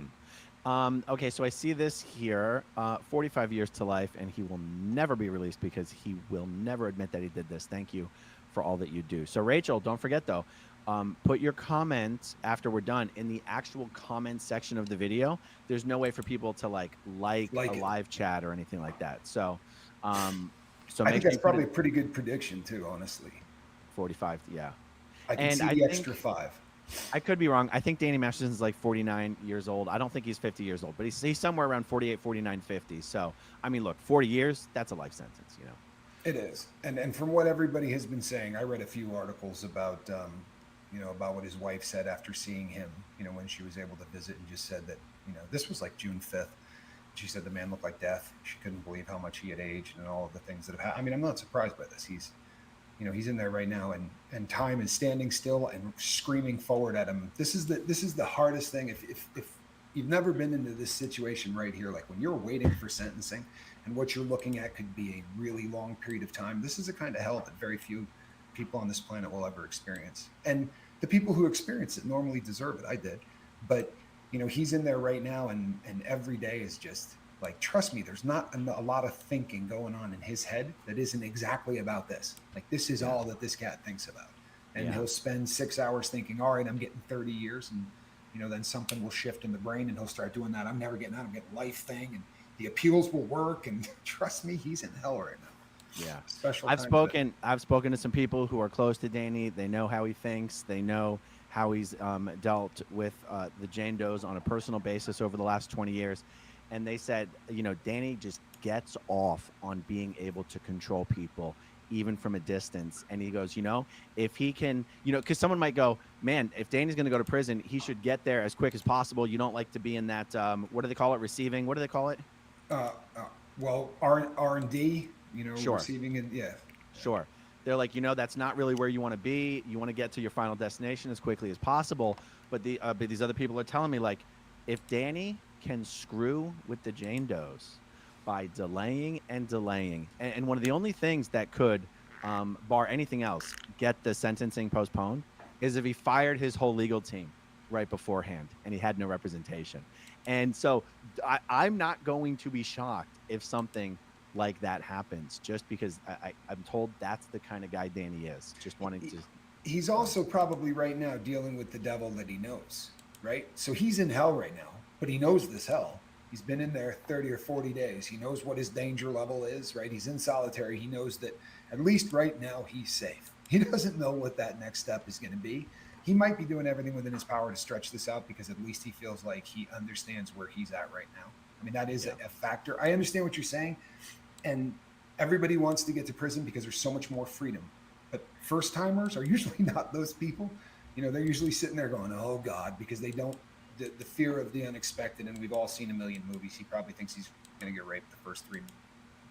Okay, so I see this here, 45 years to life, and he will never be released because he will never admit that he did this. Thank you for all that you do. So, Rachel, don't forget, though, put your comments after we're done in the actual comment section of the video. There's no way for people to like a live chat or anything like that. So, I think that's probably a pretty good prediction, too, honestly. 45, yeah. I can see the extra 5. I could be wrong. I think Danny Masterson's like 49 years old. I don't think he's 50 years old, but he's somewhere around 48, 49, 50. So, I mean, look, 40 years, that's a life sentence, you know. It is. And from what everybody has been saying, I read a few articles about, about what his wife said after seeing him, when she was able to visit, and just said that, this was like June 5th. She said the man looked like death. She couldn't believe how much he had aged and all of the things that have happened. I mean, I'm not surprised by this. He's in there right now, and time is standing still and screaming forward at him. This is the hardest thing. If you've never been into this situation right here, like when you're waiting for sentencing and what you're looking at could be a really long period of time, this is a kind of hell that very few people on this planet will ever experience. And the people who experience it normally deserve it. I did. But, he's in there right now, and every day is just, like, trust me, there's not a lot of thinking going on in his head that isn't exactly about this. Like, this is all that this cat thinks about. And he'll spend 6 hours thinking, all right, I'm getting 30 years. And, then something will shift in the brain and he'll start doing that. I'm never getting out. I'm getting life thing. And the appeals will work. And trust me, he's in hell right now. Yeah. Special. I've spoken to some people who are close to Danny. They know how he thinks. They know how he's dealt with the Jane Does on a personal basis over the last 20 years. And they said, Danny just gets off on being able to control people, even from a distance. And he goes, if he can, because someone might go, man, if Danny's going to go to prison, he should get there as quick as possible. You don't like to be in that, what do they call it? Receiving? What do they call it? Well, R&D, sure. Receiving and yeah. Sure. They're like, that's not really where you want to be. You want to get to your final destination as quickly as possible. But these other people are telling me, like, if Danny can screw with the Jane Does by delaying and delaying, and one of the only things that could, bar anything else, get the sentencing postponed is if he fired his whole legal team right beforehand and he had no representation. And so I'm not going to be shocked if something like that happens, just because I'm told that's the kind of guy Danny is, just wanting to. He's also probably right now dealing with the devil that he knows, right? So he's in hell right now, but he knows this hell. He's been in there 30 or 40 days. He knows what his danger level is, right? He's in solitary. He knows that at least right now he's safe. He doesn't know what that next step is going to be. He might be doing everything within his power to stretch this out because at least he feels like he understands where he's at right now. I mean, that is a factor. I understand what you're saying. And everybody wants to get to prison because there's so much more freedom. But first timers are usually not those people. They're usually sitting there going, oh God, because they don't, the fear of the unexpected. And we've all seen a million movies. He probably thinks he's going to get raped the first 3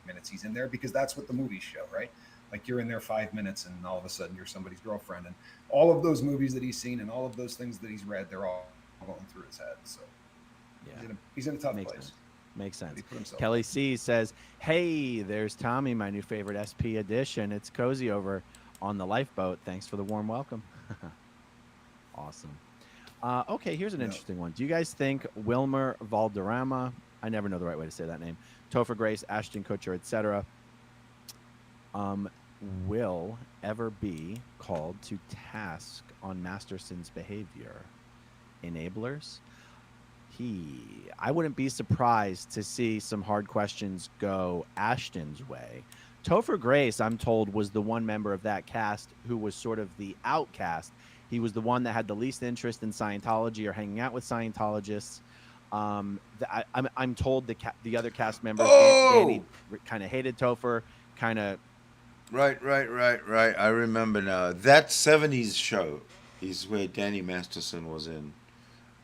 minutes he's in there because that's what the movies show, right? Like you're in there 5 minutes and all of a sudden you're somebody's girlfriend. And all of those movies that he's seen and all of those things that he's read, they're all going through his head. So he's in a tough place. Sense. Makes sense. Kelly C says, hey, there's Tommy, my new favorite SP edition. It's cozy over on the lifeboat. Thanks for the warm welcome. Awesome. Okay, here's an interesting one. Do you guys think Wilmer Valderrama, I never know the right way to say that name, Topher Grace, Ashton Kutcher, etc., will ever be called to task on Masterson's behavior? Enablers? I wouldn't be surprised to see some hard questions go Ashton's way. Topher Grace, I'm told, was the one member of that cast who was sort of the outcast. He was the one that had the least interest in Scientology or hanging out with Scientologists. I'm told the other cast members, Danny kind of hated Topher, kind of. Right. I remember now. That 70s show is where Danny Masterson was in.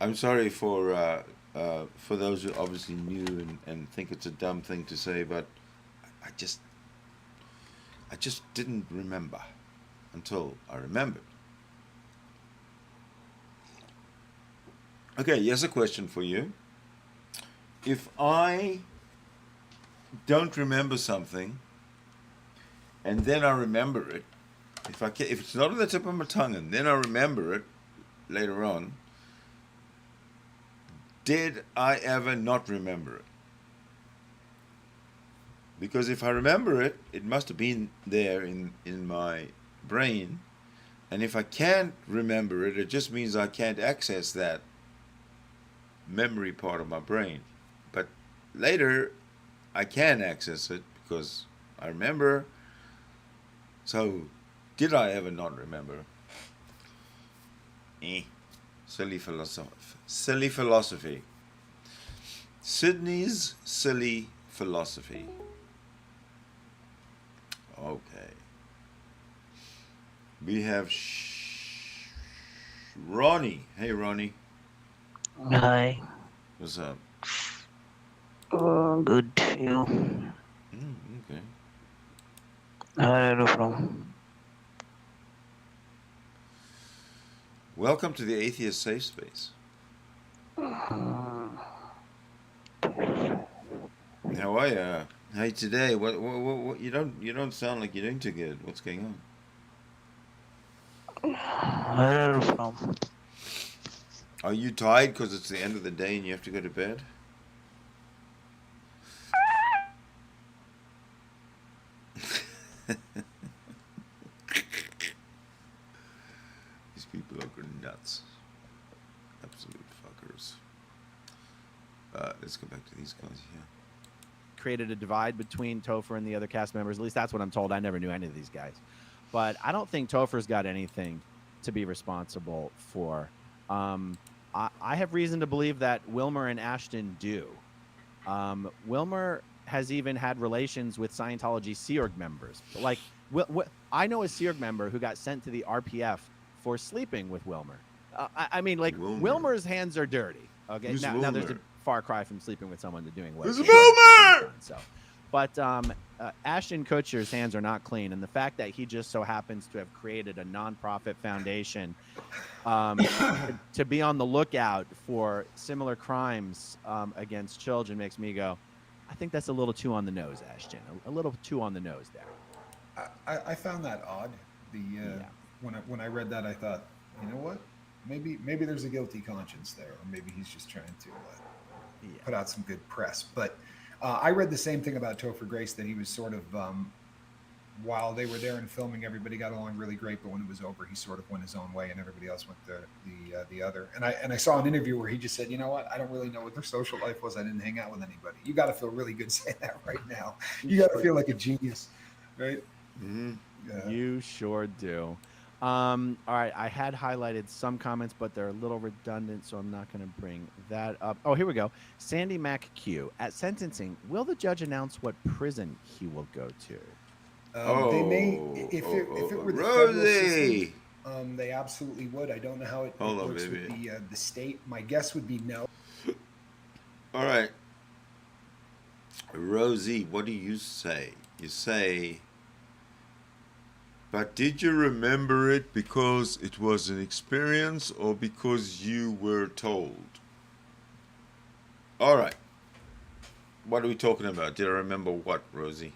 I'm sorry for those who obviously knew and think it's a dumb thing to say, but I just didn't remember until I remembered. Okay, here's a question for you. If I don't remember something and then I remember it, if it's not on the tip of my tongue and then I remember it later on, did I ever not remember it? Because if I remember it, it must have been there in my brain. And if I can't remember it, it just means I can't access that memory part of my brain. But later, I can access it because I remember. So, did I ever not remember? Silly philosophy. Silly philosophy. Sydney's silly philosophy. Okay. We have Ronnie. Hey, Ronnie. Hi. What's up? Good. You? Okay. Where are you from? Welcome to the Atheist Safe Space. How are you? Hey, today, what you don't sound like you're doing too good. What's going on? Where are you from? Are you tired because it's the end of the day and you have to go to bed? These people are nuts. Absolute fuckers. Let's go back to these guys here. Created a divide between Topher and the other cast members. At least that's what I'm told. I never knew any of these guys. But I don't think Topher's got anything to be responsible for. I have reason to believe that Wilmer and Ashton do. Wilmer has even had relations with Scientology Sea Org members. Like, I know a Sea Org member who got sent to the RPF for sleeping with Wilmer. I mean, like, Wilmer's hands are dirty. Okay, now there's a far cry from sleeping with someone to doing what. Wilmer! So, but Ashton Kutcher's hands are not clean, and the fact that he just so happens to have created a nonprofit foundation to be on the lookout for similar crimes against children makes me go, I think that's a little too on the nose, Ashton. A little too on the nose there. I found that odd. When I read that, I thought, you know what? Maybe there's a guilty conscience there, or maybe he's just trying to put out some good press. But I read the same thing about Topher Grace, that he was sort of, while they were there and filming, everybody got along really great, but when it was over, he sort of went his own way, and everybody else went the other. And I saw an interview where he just said, you know what? I don't really know what their social life was. I didn't hang out with anybody. You got to feel really good saying that right now. You got to feel like a genius, right? Mm-hmm. Yeah. You sure do. All right, I had highlighted some comments, but they're a little redundant, so I'm not going to bring that up. Oh, here we go. Sandy MacQ. At sentencing, will the judge announce what prison he will go to? They may, if it were the federal system, they absolutely would. I don't know how it works with the state. My guess would be no. All right. Rosie, what do you say? You say, but did you remember it because it was an experience or because you were told? All right. What are we talking about? Did I remember what, Rosie?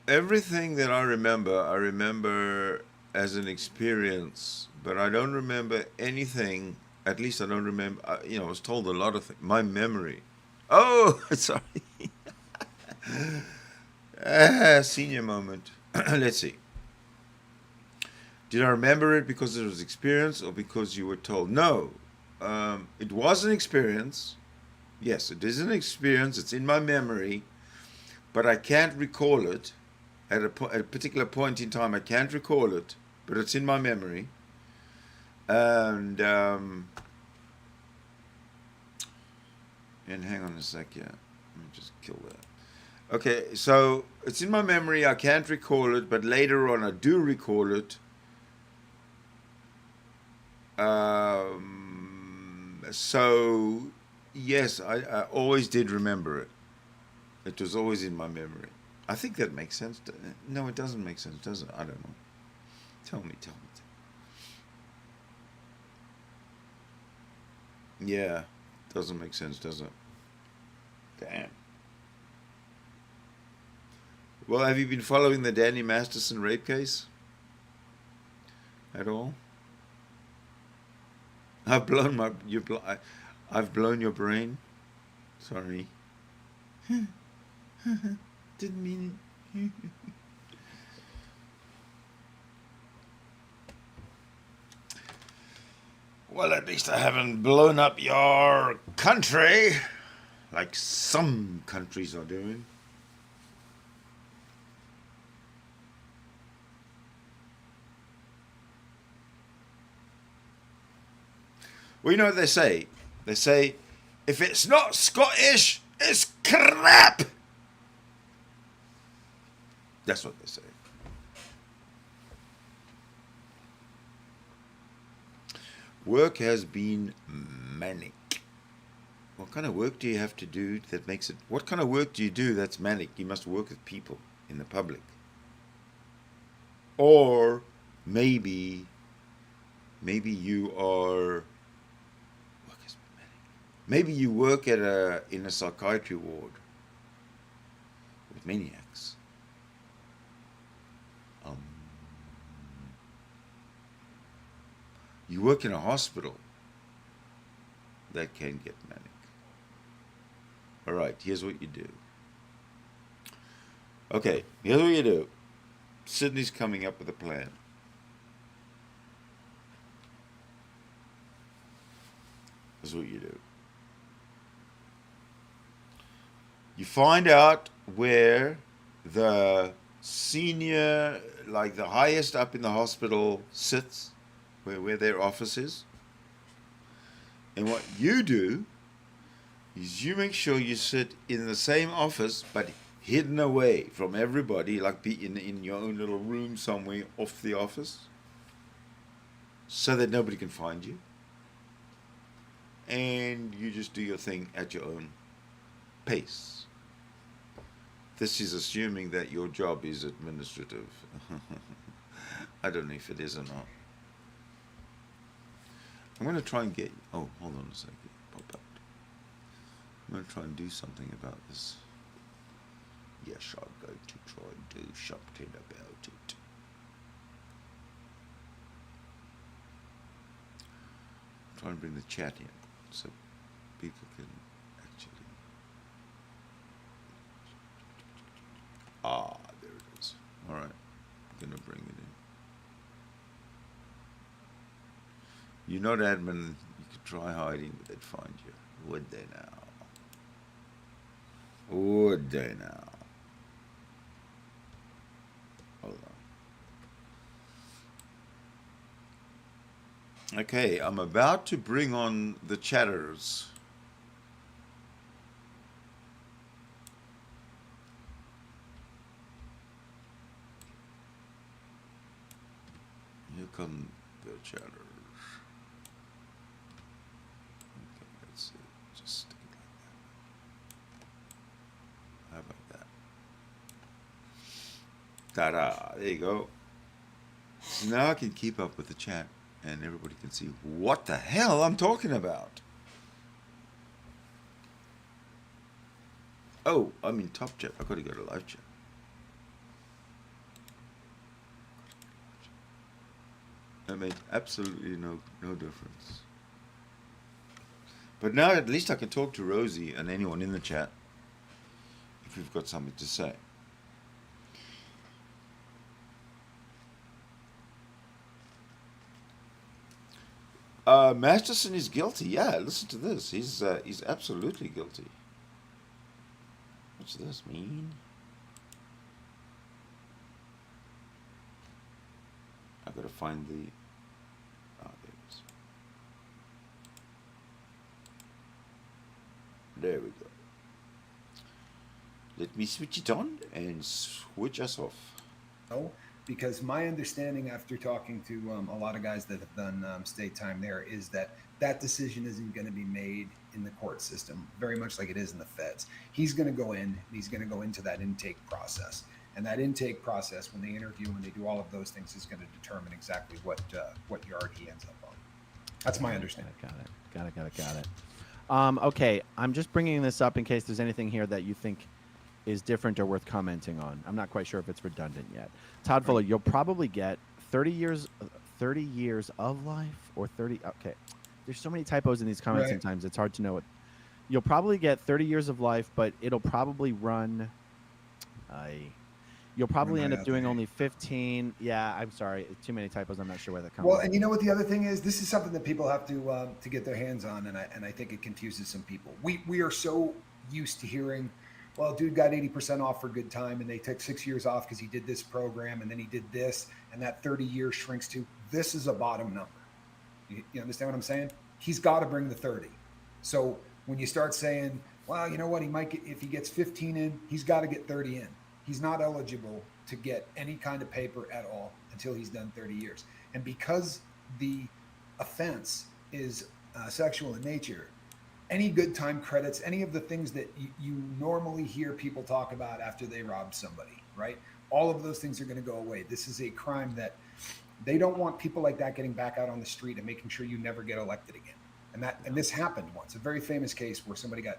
Everything that I remember as an experience, but I don't remember anything. At least I don't remember, I was told a lot of things. My memory. Oh, sorry. Senior moment. Let's see. Did I remember it because it was experience or because you were told? No, it was an experience. Yes, it is an experience. It's in my memory, but I can't recall it. At a particular point in time, I can't recall it, but it's in my memory. And hang on a sec, yeah. Let me just kill that. Okay, so it's in my memory. I can't recall it, but later on I do recall it. So, yes, I always did remember it. It was always in my memory. I think that makes sense. No, it doesn't make sense, does it? I don't know. Tell me. Yeah, doesn't make sense, does it? Damn. Well, have you been following the Danny Masterson rape case at all? I've blown I've blown your brain. Sorry. Didn't mean it. Well, at least I haven't blown up your country like some countries are doing. Well, you know what they say? They say, if it's not Scottish, it's crap! That's what they say. Work has been manic. What kind of work do you have to do that makes it... What kind of work do you do that's manic? You must work with people in the public. Or maybe you are... Maybe you work at in a psychiatry ward with maniacs. You work in a hospital that can get manic. All right, here's what you do. Okay, here's what you do. Sydney's coming up with a plan. Here's what you do. You find out where the senior, like the highest up in the hospital sits, where their office is. And what you do is you make sure you sit in the same office, but hidden away from everybody, like be in your own little room somewhere off the office, so that nobody can find you. And you just do your thing at your own pace. This is assuming that your job is administrative. I don't know if it is or not. I'm going to try and get... Oh, hold on a second. Pop out. I'm going to try and do something about this. Yes, I'm going to try and do something about it. Try and bring the chat in so people can actually... Ah, there it is. All right. I'm going to bring it in. You're not admin. You could try hiding, but they'd find you. Would they now? Would they now? Hold on. Okay, I'm about to bring on the chatters. Here come the chatters. Ta-da, there you go. So now I can keep up with the chat and everybody can see what the hell I'm talking about. Oh, I'm in top chat. I've got to go to live chat. That made absolutely no difference. But now at least I can talk to Rosie and anyone in the chat if you've got something to say. Masterson is guilty. Yeah, listen to this. He's absolutely guilty. What's this mean? I gotta find the... Oh, there it is. There we go. Let me switch it on and switch us off. Oh, because my understanding after talking to a lot of guys that have done state time there is that that decision isn't going to be made in the court system, very much like it is in the feds. He's going to go in, and he's going to go into that intake process. And that intake process, when they interview and they do all of those things, is going to determine exactly what yard he ends up on. That's my understanding. Got it. Okay, I'm just bringing this up in case there's anything here that you think is different or worth commenting on. I'm not quite sure if it's redundant yet. Todd Fuller, you'll probably get 30 years of life or 30. Okay. There's so many typos in these comments sometimes. It's hard to know what. You'll probably get 30 years of life, but it'll probably run. You'll probably end up doing only 15. Yeah, I'm sorry. Too many typos. I'm not sure where that comes from. Well, and you know what the other thing is? This is something that people have to get their hands on, and I think it confuses some people. We are so used to hearing, well, dude got 80% off for good time, and they took 6 years off because he did this program, and then he did this, and that 30 years shrinks to, this is a bottom number. You understand what I'm saying? He's got to bring the 30. So when you start saying, well, you know what, he might get, if he gets 15 in, he's got to get 30 in. He's not eligible to get any kind of paper at all until he's done 30 years. And because the offense is sexual in nature, any good time credits, any of the things that you normally hear people talk about after they rob somebody, right? All of those things are going to go away. This is a crime that they don't want people like that getting back out on the street and making sure you never get elected again. And this happened once, a very famous case where somebody got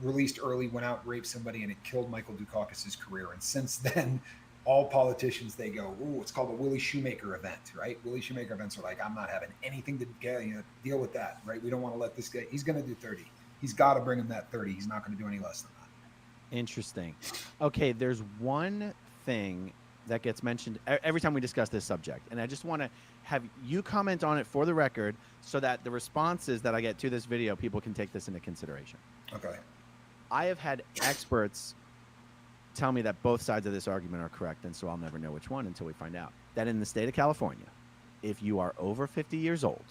released early, went out, raped somebody, and it killed Michael Dukakis's career. And since then, all politicians, they go, ooh, it's called a Willie Shoemaker event, right? Willie Shoemaker events are like, I'm not having anything to deal with that, right? We don't want to let this guy, he's going to do 30. He's got to bring him that 30. He's not going to do any less than that. Interesting. Okay, there's one thing that gets mentioned every time we discuss this subject, and I just want to have you comment on it for the record so that the responses that I get to this video, people can take this into consideration. Okay. I have had experts tell me that both sides of this argument are correct, and so I'll never know which one until we find out. That in the state of California, if you are over 50 years old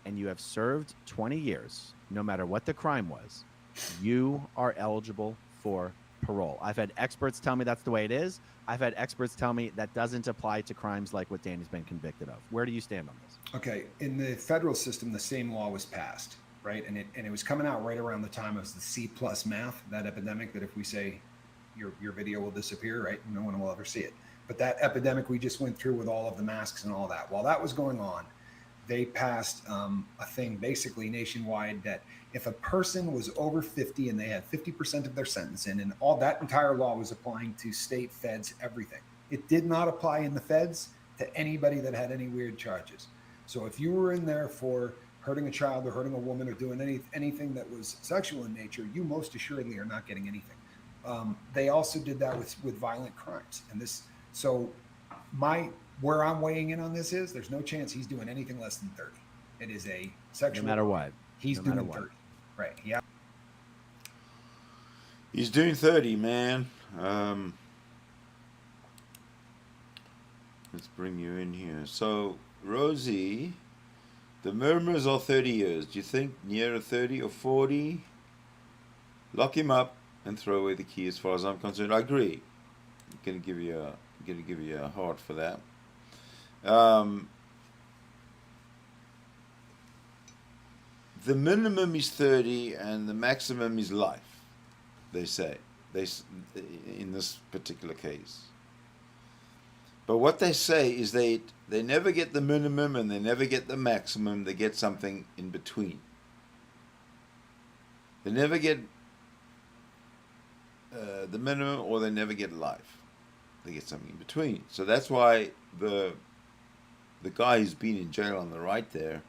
and you have served 20 years, no matter what the crime was, you are eligible for parole. I've had experts tell me that's the way it is. I've had experts tell me that doesn't apply to crimes like what Danny's been convicted of. Where do you stand on this? Okay. In the federal system, the same law was passed, right? And it was coming out right around the time of the C+ math, that epidemic that if we say your video will disappear, right? No one will ever see it. But that epidemic we just went through with all of the masks and all that, while that was going on, they passed a thing basically nationwide that if a person was over 50 and they had 50% of their sentence in, and all that entire law was applying to state, feds, everything. It did not apply in the feds to anybody that had any weird charges. So if you were in there for hurting a child or hurting a woman or doing anything that was sexual in nature, you most assuredly are not getting anything. They also did that with violent crimes. And this, so where I'm weighing in on this is there's no chance he's doing anything less than 30. It is a sexual. No matter what. He's doing 30. Right. Yeah. He's doing 30, man. Let's bring you in here. So, Rosie, the murmurs are 30 years. Do you think nearer 30 or 40? Lock him up and throw away the key as far as I'm concerned. I agree. I'm gonna give you a heart for that. The minimum is 30 and the maximum is life, they say, in this particular case. But what they say is they never get the minimum and they never get the maximum. They get something in between. They never get the minimum or they never get life. They get something in between. So that's why the guy who's been in jail on the right there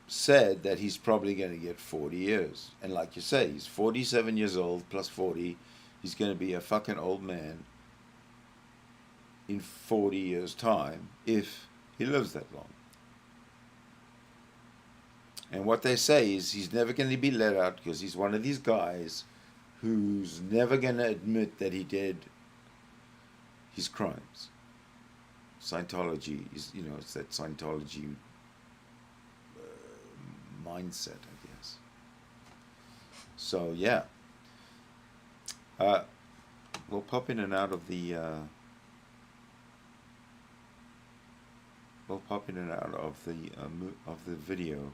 said that he's probably going to get 40 years. And like you say, he's 47 years old plus 40. He's going to be a fucking old man in 40 years' time if he lives that long. And what they say is he's never going to be let out because he's one of these guys who's never going to admit that he did his crimes. Scientology is, it's that Scientology mindset, I guess. So, yeah. We'll pop in and out of the video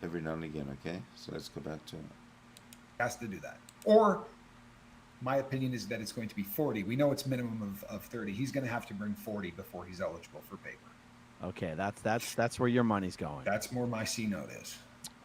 every now and again, okay? So let's go back to it. Has to do that. Or my opinion is that it's going to be 40. We know it's minimum of 30. He's going to have to bring 40 before he's eligible for paper. Okay, that's where your money's going. That's where my C note is.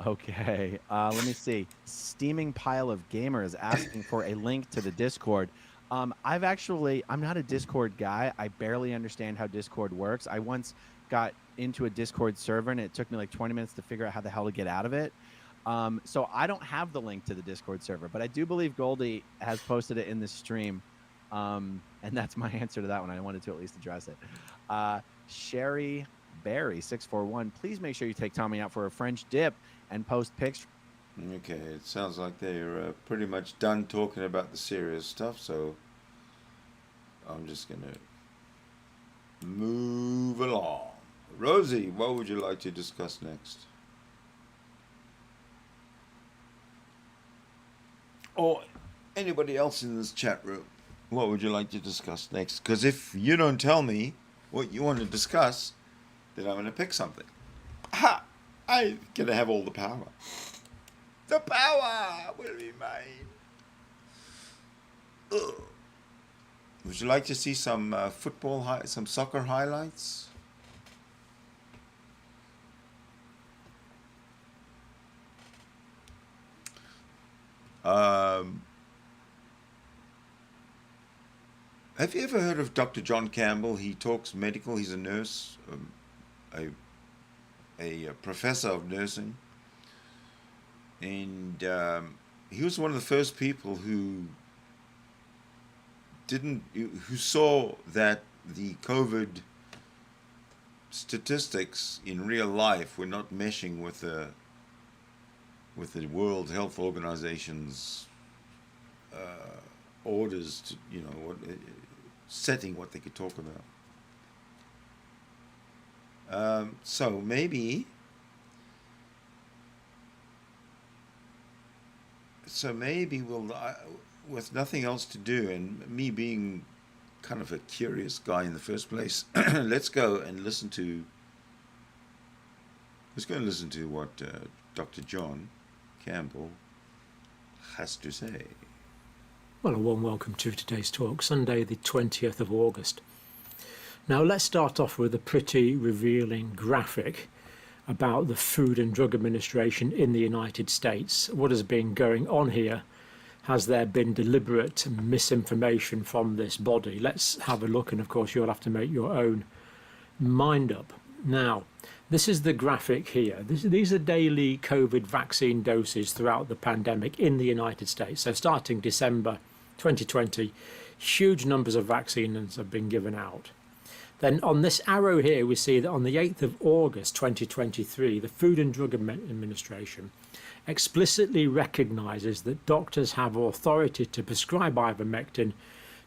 Okay, let me see. Steaming Pile of Gamers asking for a link to the Discord. I'm not a Discord guy. I barely understand how Discord works. I once got into a Discord server and it took me like 20 minutes to figure out how the hell to get out of it. So I don't have the link to the Discord server, but I do believe Goldie has posted it in the stream. And that's my answer to that one. I wanted to at least address it. Sherry Barry 641, please make sure you take Tommy out for a French dip and post pics. Okay, it sounds like they're pretty much done talking about the serious stuff, so I'm just going to move along. Rosie, what would you like to discuss next? Or anybody else in this chat room, what would you like to discuss next? Because if you don't tell me what you want to discuss, then I'm going to pick something. Ha! I'm going to have all the power. The power will be mine. Ugh. Would you like to see some some soccer highlights? Have you ever heard of Dr. John Campbell? He talks medical. He's a nurse, a professor of nursing. And he was one of the first people who saw that the COVID statistics in real life were not meshing with the World Health Organization's orders to, setting what they could talk about. So maybe we'll, with nothing else to do, and me being kind of a curious guy in the first place, let's go and listen to what Dr. John Campbell has to say. Well, a warm welcome to today's talk, Sunday the 20th of August. Now let's start off with a pretty revealing graphic about the Food and Drug Administration in the United States. What has been going on here? Has there been deliberate misinformation from this body? Let's have a look, and of course you'll have to make your own mind up. Now, this is the graphic here. These are daily COVID vaccine doses throughout the pandemic in the United States. So starting December 2020, huge numbers of vaccines have been given out. Then on this arrow here, we see that on the 8th of August 2023, the Food and Drug Administration explicitly recognises that doctors have authority to prescribe ivermectin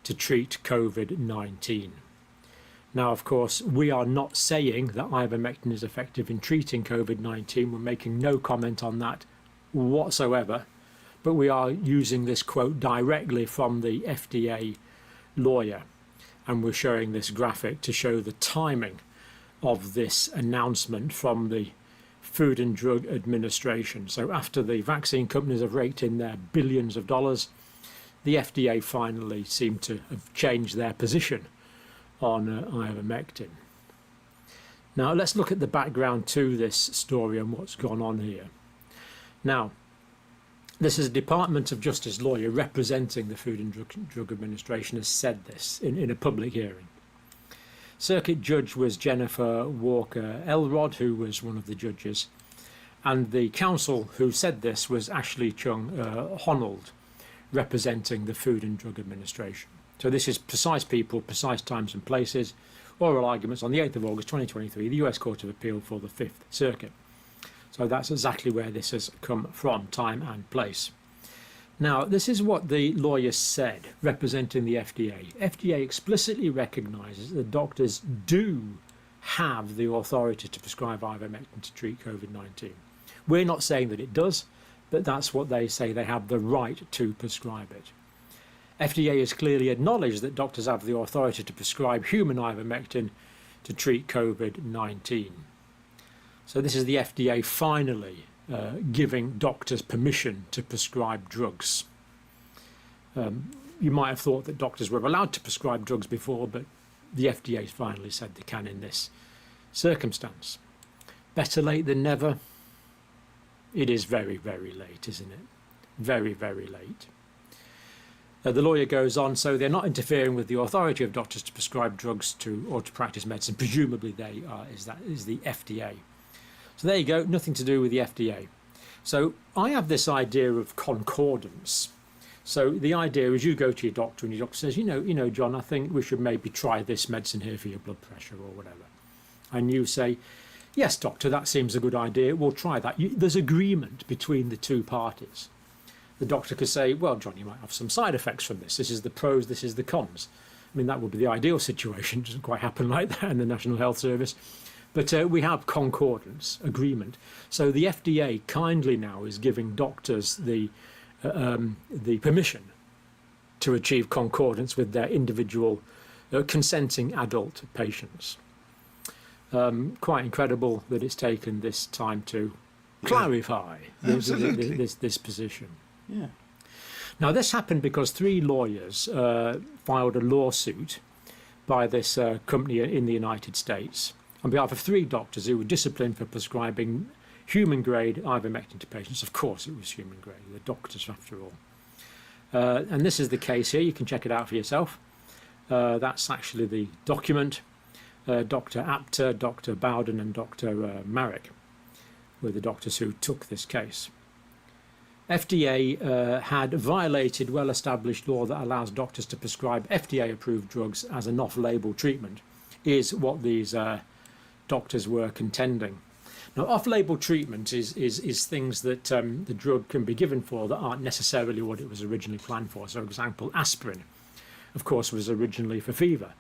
to treat COVID-19. Now, of course, we are not saying that ivermectin is effective in treating COVID-19. We're making no comment on that whatsoever, but we are using this quote directly from the FDA lawyer. And we're showing this graphic to show the timing of this announcement from the Food and Drug Administration. So after the vaccine companies have raked in their billions of dollars, the FDA finally seemed to have changed their position on ivermectin. Now let's look at the background to this story and what's gone on here. Now, this is a Department of Justice lawyer representing the Food and Drug Administration has said this in a public hearing. Circuit judge was Jennifer Walker Elrod, who was one of the judges, and the counsel who said this was Ashley Chung Honold, representing the Food and Drug Administration. So this is precise people, precise times and places, oral arguments on the 8th of August 2023, the US Court of Appeal for the 5th Circuit. So that's exactly where this has come from, time and place. Now, this is what the lawyer said, representing the FDA. FDA explicitly recognises that doctors do have the authority to prescribe ivermectin to treat COVID-19. We're not saying that it does, but that's what they say. They have the right to prescribe it. FDA has clearly acknowledged that doctors have the authority to prescribe human ivermectin to treat COVID-19. So this is the FDA finally giving doctors permission to prescribe drugs. You might have thought that doctors were allowed to prescribe drugs before, but the FDA has finally said they can in this circumstance. Better late than never. It is very, very late, isn't it? Very, very late. The lawyer goes on, so they're not interfering with the authority of doctors to prescribe drugs to or to practice medicine. Presumably they are, is the FDA. So there you go, nothing to do with the FDA. So I have this idea of concordance. So the idea is you go to your doctor and your doctor says, you know, John, I think we should maybe try this medicine here for your blood pressure or whatever. And you say, yes, doctor, that seems a good idea. We'll try that. There's agreement between the two parties. The doctor could say, well, John, you might have some side effects from this. This is the pros, this is the cons. I mean, that would be the ideal situation. It doesn't quite happen like that in the National Health Service. But we have concordance, agreement. So the FDA kindly now is giving doctors the permission to achieve concordance with their individual consenting adult patients. Quite incredible that it's taken this time to clarify this position. Yeah. Now, this happened because 3 lawyers filed a lawsuit by this company in the United States on behalf of 3 doctors who were disciplined for prescribing human-grade ivermectin to patients. Of course, it was human-grade. They're doctors, after all. And this is the case here. You can check it out for yourself. That's actually the document. Dr. Apter, Dr. Bowden, and Dr. Marek were the doctors who took this case. FDA had violated well-established law that allows doctors to prescribe FDA-approved drugs as an off-label treatment, is what these doctors were contending. Now, off-label treatment is things that the drug can be given for that aren't necessarily what it was originally planned for. So, for example, aspirin, of course, was originally for fever.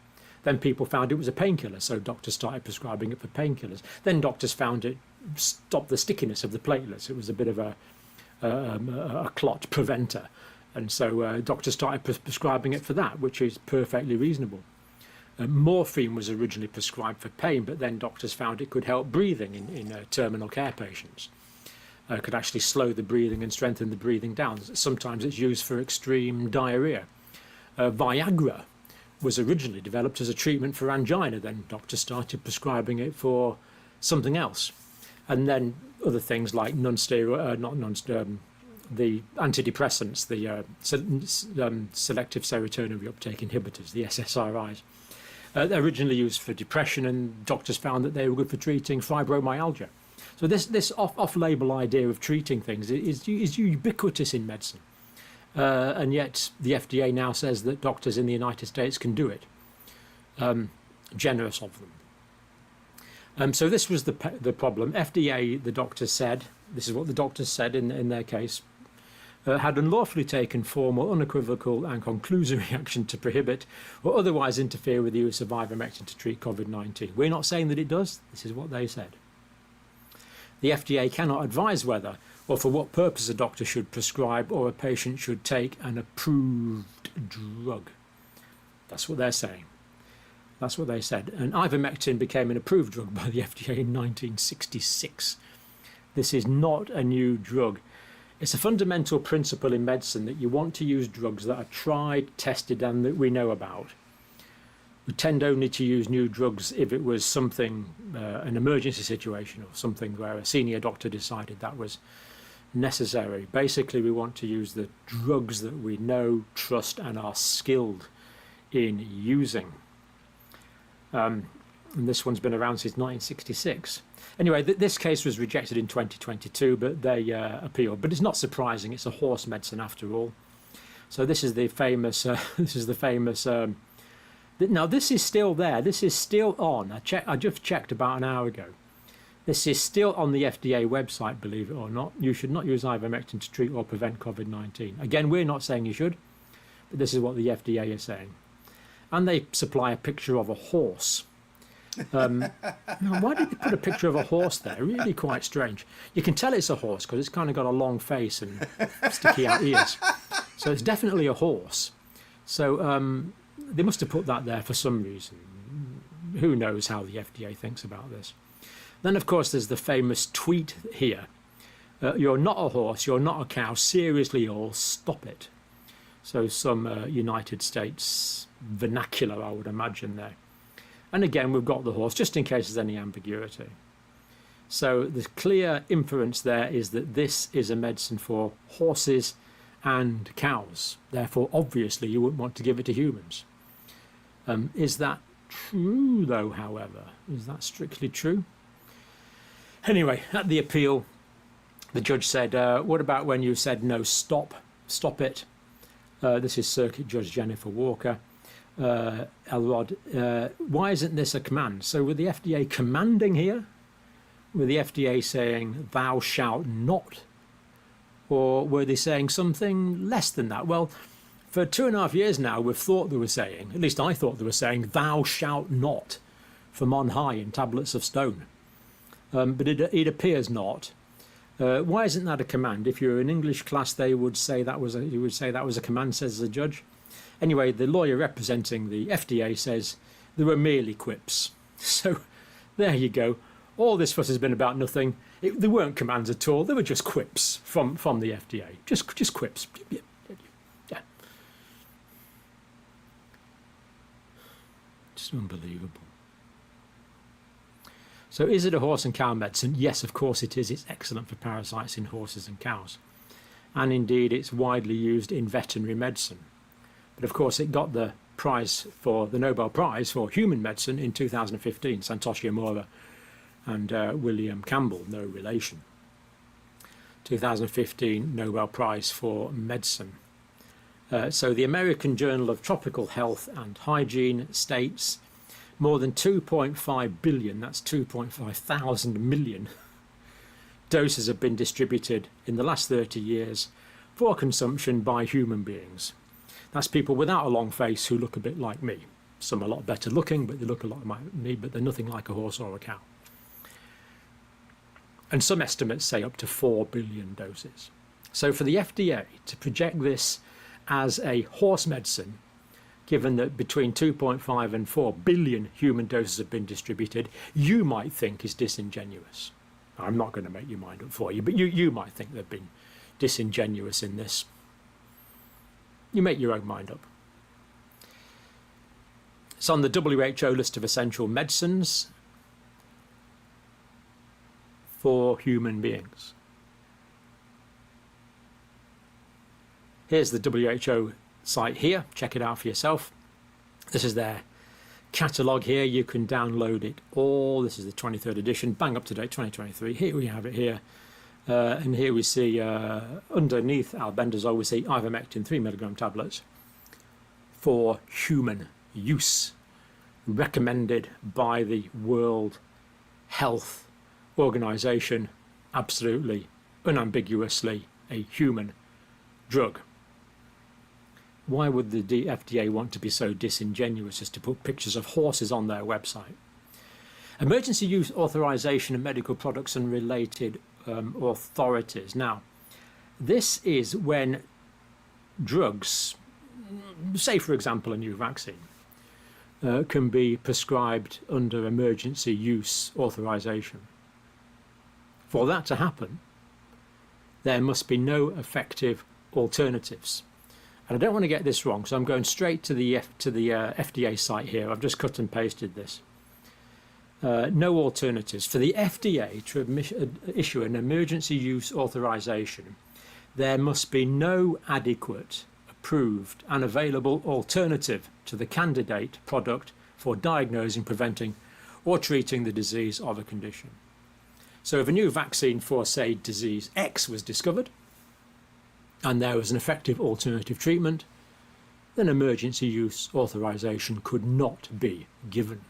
Then people found it was a painkiller, so doctors started prescribing it for painkillers. Then doctors found it stopped the stickiness of the platelets. It was a bit of a clot preventer, and so doctors started prescribing it for that, which is perfectly reasonable. Morphine was originally prescribed for pain, but then doctors found it could help breathing in terminal care patients. It could actually slow the breathing and strengthen the breathing down. Sometimes it's used for extreme diarrhea. Viagra was originally developed as a treatment for angina, then doctors started prescribing it for something else. And then other things like the antidepressants, the selective serotonin reuptake inhibitors, the SSRIs. They're originally used for depression, and doctors found that they were good for treating fibromyalgia. So this off-label idea of treating things is ubiquitous in medicine. And yet the FDA now says that doctors in the United States can do it. Generous of them. So this was the problem. FDA, the doctors said, this is what the doctors said in their case, had unlawfully taken formal, unequivocal and conclusory action to prohibit or otherwise interfere with the use of ivermectin to treat COVID-19. We're not saying that it does. This is what they said. The FDA cannot advise whether or for what purpose a doctor should prescribe or a patient should take an approved drug. That's what they're saying. That's what they said. And ivermectin became an approved drug by the FDA in 1966. This is not a new drug. It's a fundamental principle in medicine that you want to use drugs that are tried, tested, and that we know about. We tend only to use new drugs if it was something, an emergency situation or something where a senior doctor decided that was necessary. Basically, we want to use the drugs that we know, trust, and are skilled in using. And this one's been around since 1966. Anyway, this case was rejected in 2022, but they appealed. But it's not surprising; it's a horse medicine after all. So this is the famous. Now this is still there. This is still on. I just checked about an hour ago. This is still on the FDA website, believe it or not. You should not use ivermectin to treat or prevent COVID-19. Again, we're not saying you should, but this is what the FDA is saying. And they supply a picture of a horse. Now, why did they put a picture of a horse there? Really quite strange. You can tell it's a horse because it's kind of got a long face and sticky out ears. So it's definitely a horse. So they must have put that there for some reason. Who knows how the FDA thinks about this. Then, of course, there's the famous tweet here. You're not a horse, you're not a cow, seriously, or stop it. So some United States vernacular, I would imagine, there. And again, we've got the horse, just in case there's any ambiguity. So the clear inference there is that this is a medicine for horses and cows. Therefore, obviously, you wouldn't want to give it to humans. Is that true, though, however? Is that strictly true? Anyway, at the appeal, the judge said, what about when you said, no, stop it? This is Circuit Judge Jennifer Walker. Elrod, why isn't this a command? So were the FDA commanding here? Were the FDA saying, thou shalt not? Or were they saying something less than that? Well, for 2.5 years now, we've thought they were saying, at least I thought they were saying, thou shalt not, from on high in tablets of stone. But it appears not. Why isn't that a command? If you're in English class, they would say that was a command, says the judge. Anyway, the lawyer representing the FDA says they were merely quips. So there you go. All this fuss has been about nothing. They weren't commands at all. They were just quips from the FDA. Just quips. Yeah. Just unbelievable. So is it a horse and cow medicine? Yes, of course it is. It's excellent for parasites in horses and cows. And indeed, it's widely used in veterinary medicine. But of course, it got the Nobel Prize for human medicine in 2015, Santoshi Amora and William Campbell, no relation. 2015 Nobel Prize for medicine. So the American Journal of Tropical Health and Hygiene states more than 2.5 billion, that's 2.5 thousand million, doses have been distributed in the last 30 years for consumption by human beings. That's people without a long face who look a bit like me. Some a lot better looking, but they look a lot like me, but they're nothing like a horse or a cow. And some estimates say up to 4 billion doses. So for the FDA to project this as a horse medicine, given that between 2.5 and 4 billion human doses have been distributed, you might think is disingenuous. I'm not going to make your mind up for you, but you might think they've been disingenuous in this. You make your own mind up. It's on the WHO list of essential medicines for human beings. Here's the WHO site here. Check it out for yourself. This is their catalogue here. You can download it all. This is the 23rd edition, bang up to date 2023. Here we have it here. And here we see underneath albendazole, we see ivermectin 3 mg tablets for human use, recommended by the World Health Organization, absolutely, unambiguously a human drug. Why would the FDA want to be so disingenuous as to put pictures of horses on their website? Emergency use authorization of medical products and related authorities. Now, this is when drugs, say for example a new vaccine, can be prescribed under emergency use authorization. For that to happen, there must be no effective alternatives. And I don't want to get this wrong, so I'm going straight to the FDA site here. I've just cut and pasted this. No alternatives. For the FDA to issue an emergency use authorization, there must be no adequate, approved and available alternative to the candidate product for diagnosing, preventing or treating the disease of a condition. So if a new vaccine for, say, disease X was discovered and there was an effective alternative treatment, then emergency use authorization could not be given.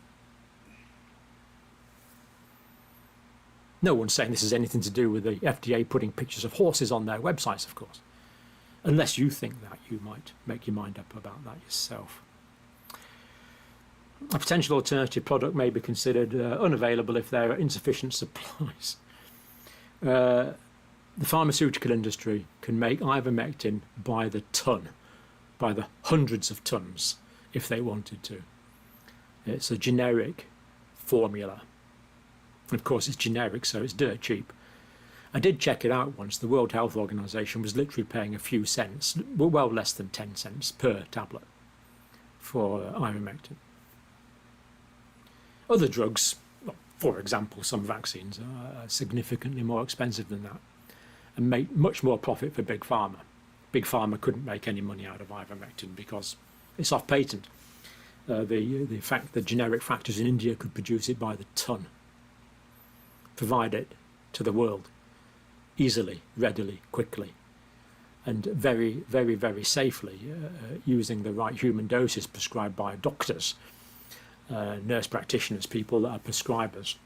No one's saying this has anything to do with the FDA putting pictures of horses on their websites, of course. Unless you think that, you might make your mind up about that yourself. A potential alternative product may be considered unavailable if there are insufficient supplies. The pharmaceutical industry can make ivermectin by the ton, by the hundreds of tons, if they wanted to. It's a generic formula. Of course, it's generic, so it's dirt cheap. I did check it out once. The World Health Organization was literally paying a few cents, well less than 10 cents per tablet for ivermectin. Other drugs, well, For example, some vaccines are significantly more expensive than that and make much more profit for Big Pharma. Big Pharma couldn't make any money out of ivermectin because it's off patent. The generic factors in India could produce it by the ton, provide it to the world easily, readily, quickly, and very, very, very safely, using the right human doses prescribed by doctors, nurse practitioners, people that are prescribers.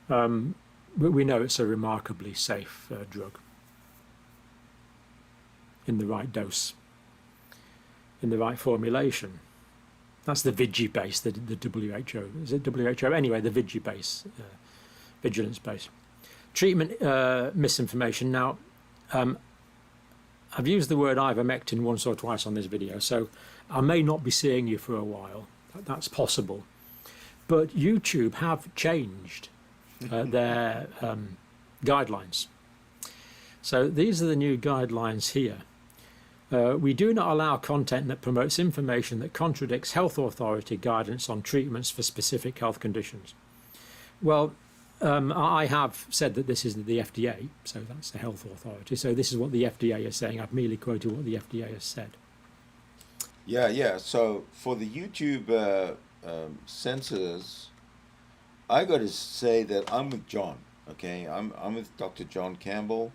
But we know it's a remarkably safe drug in the right dose, in the right formulation. That's the VIGI base, the WHO. Is it WHO? Anyway, the VIGI base, vigilance base. Treatment misinformation. Now, I've used the word ivermectin once or twice on this video, so I may not be seeing you for a while. That's possible. But YouTube have changed their guidelines. So these are the new guidelines here. We do not allow content that promotes information that contradicts health authority guidance on treatments for specific health conditions. Well, I have said that this is the FDA, so that's the health authority. So this is what the FDA is saying. I've merely quoted what the FDA has said. Yeah. So for the YouTube censors, I got to say that I'm with John. Okay, I'm with Dr. John Campbell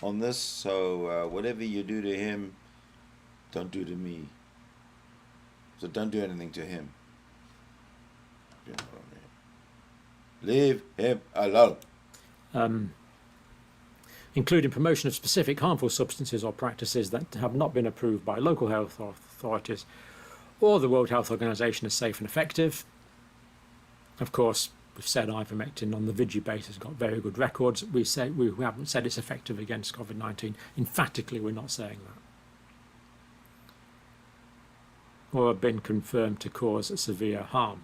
on this. So whatever you do to him, don't do to me. So don't do anything to him. You know what I mean? Leave him alone. Including promotion of specific harmful substances or practices that have not been approved by local health authorities or the World Health Organization as safe and effective. Of course, we've said ivermectin on the VIGI base has got very good records. We haven't said it's effective against COVID-19. Emphatically, we're not saying that. Or have been confirmed to cause severe harm.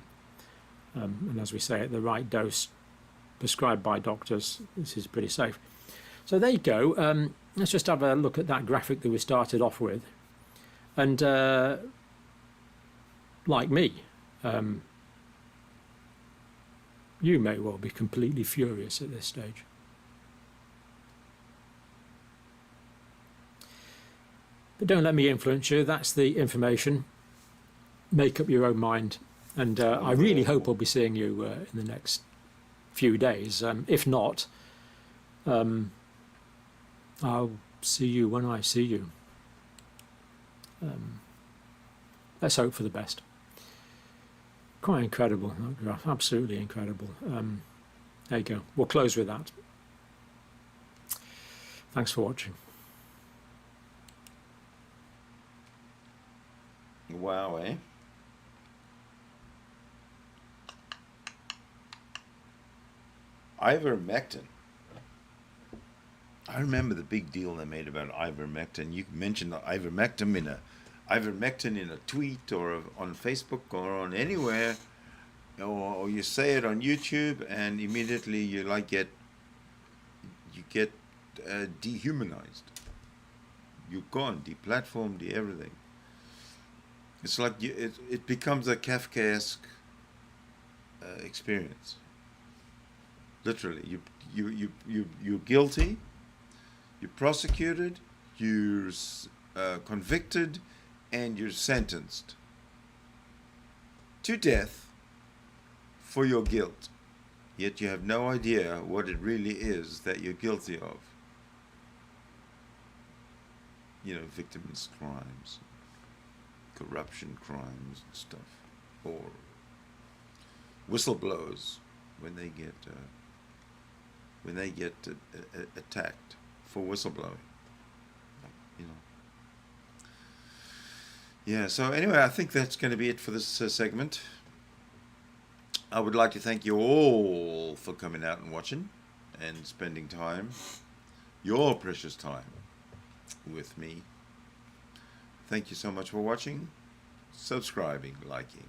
And as we say, at the right dose prescribed by doctors, this is pretty safe. So there you go. Let's just have a look at that graphic that we started off with. And like me, you may well be completely furious at this stage. But don't let me influence you. That's the information. Make up your own mind. And I really hope I'll be seeing you in the next few days. If not, I'll see you when I see you. Let's hope for the best. Quite incredible, absolutely incredible. There you go. We'll close with that. Thanks for watching. Wow, eh? Ivermectin. I remember the big deal they made about ivermectin. You mentioned ivermectin in a tweet or on Facebook or on anywhere, or you say it on YouTube, and immediately you get dehumanized. You're gone, deplatformed, everything. It's like it becomes a Kafkaesque experience. Literally, you're guilty, you're prosecuted, you're convicted, and you're sentenced to death for your guilt. Yet you have no idea what it really is that you're guilty of. You know, victims' crimes, corruption crimes and stuff, or whistleblowers when they get attacked for whistleblowing, you know. Yeah, so anyway, I think that's going to be it for this segment. I would like to thank you all for coming out and watching and spending time, your precious time, with me. Thank you so much for watching, subscribing, liking,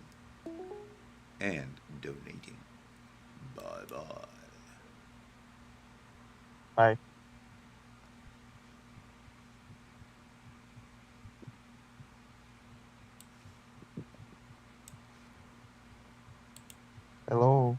and donating. Bye-bye. Bye. Hello.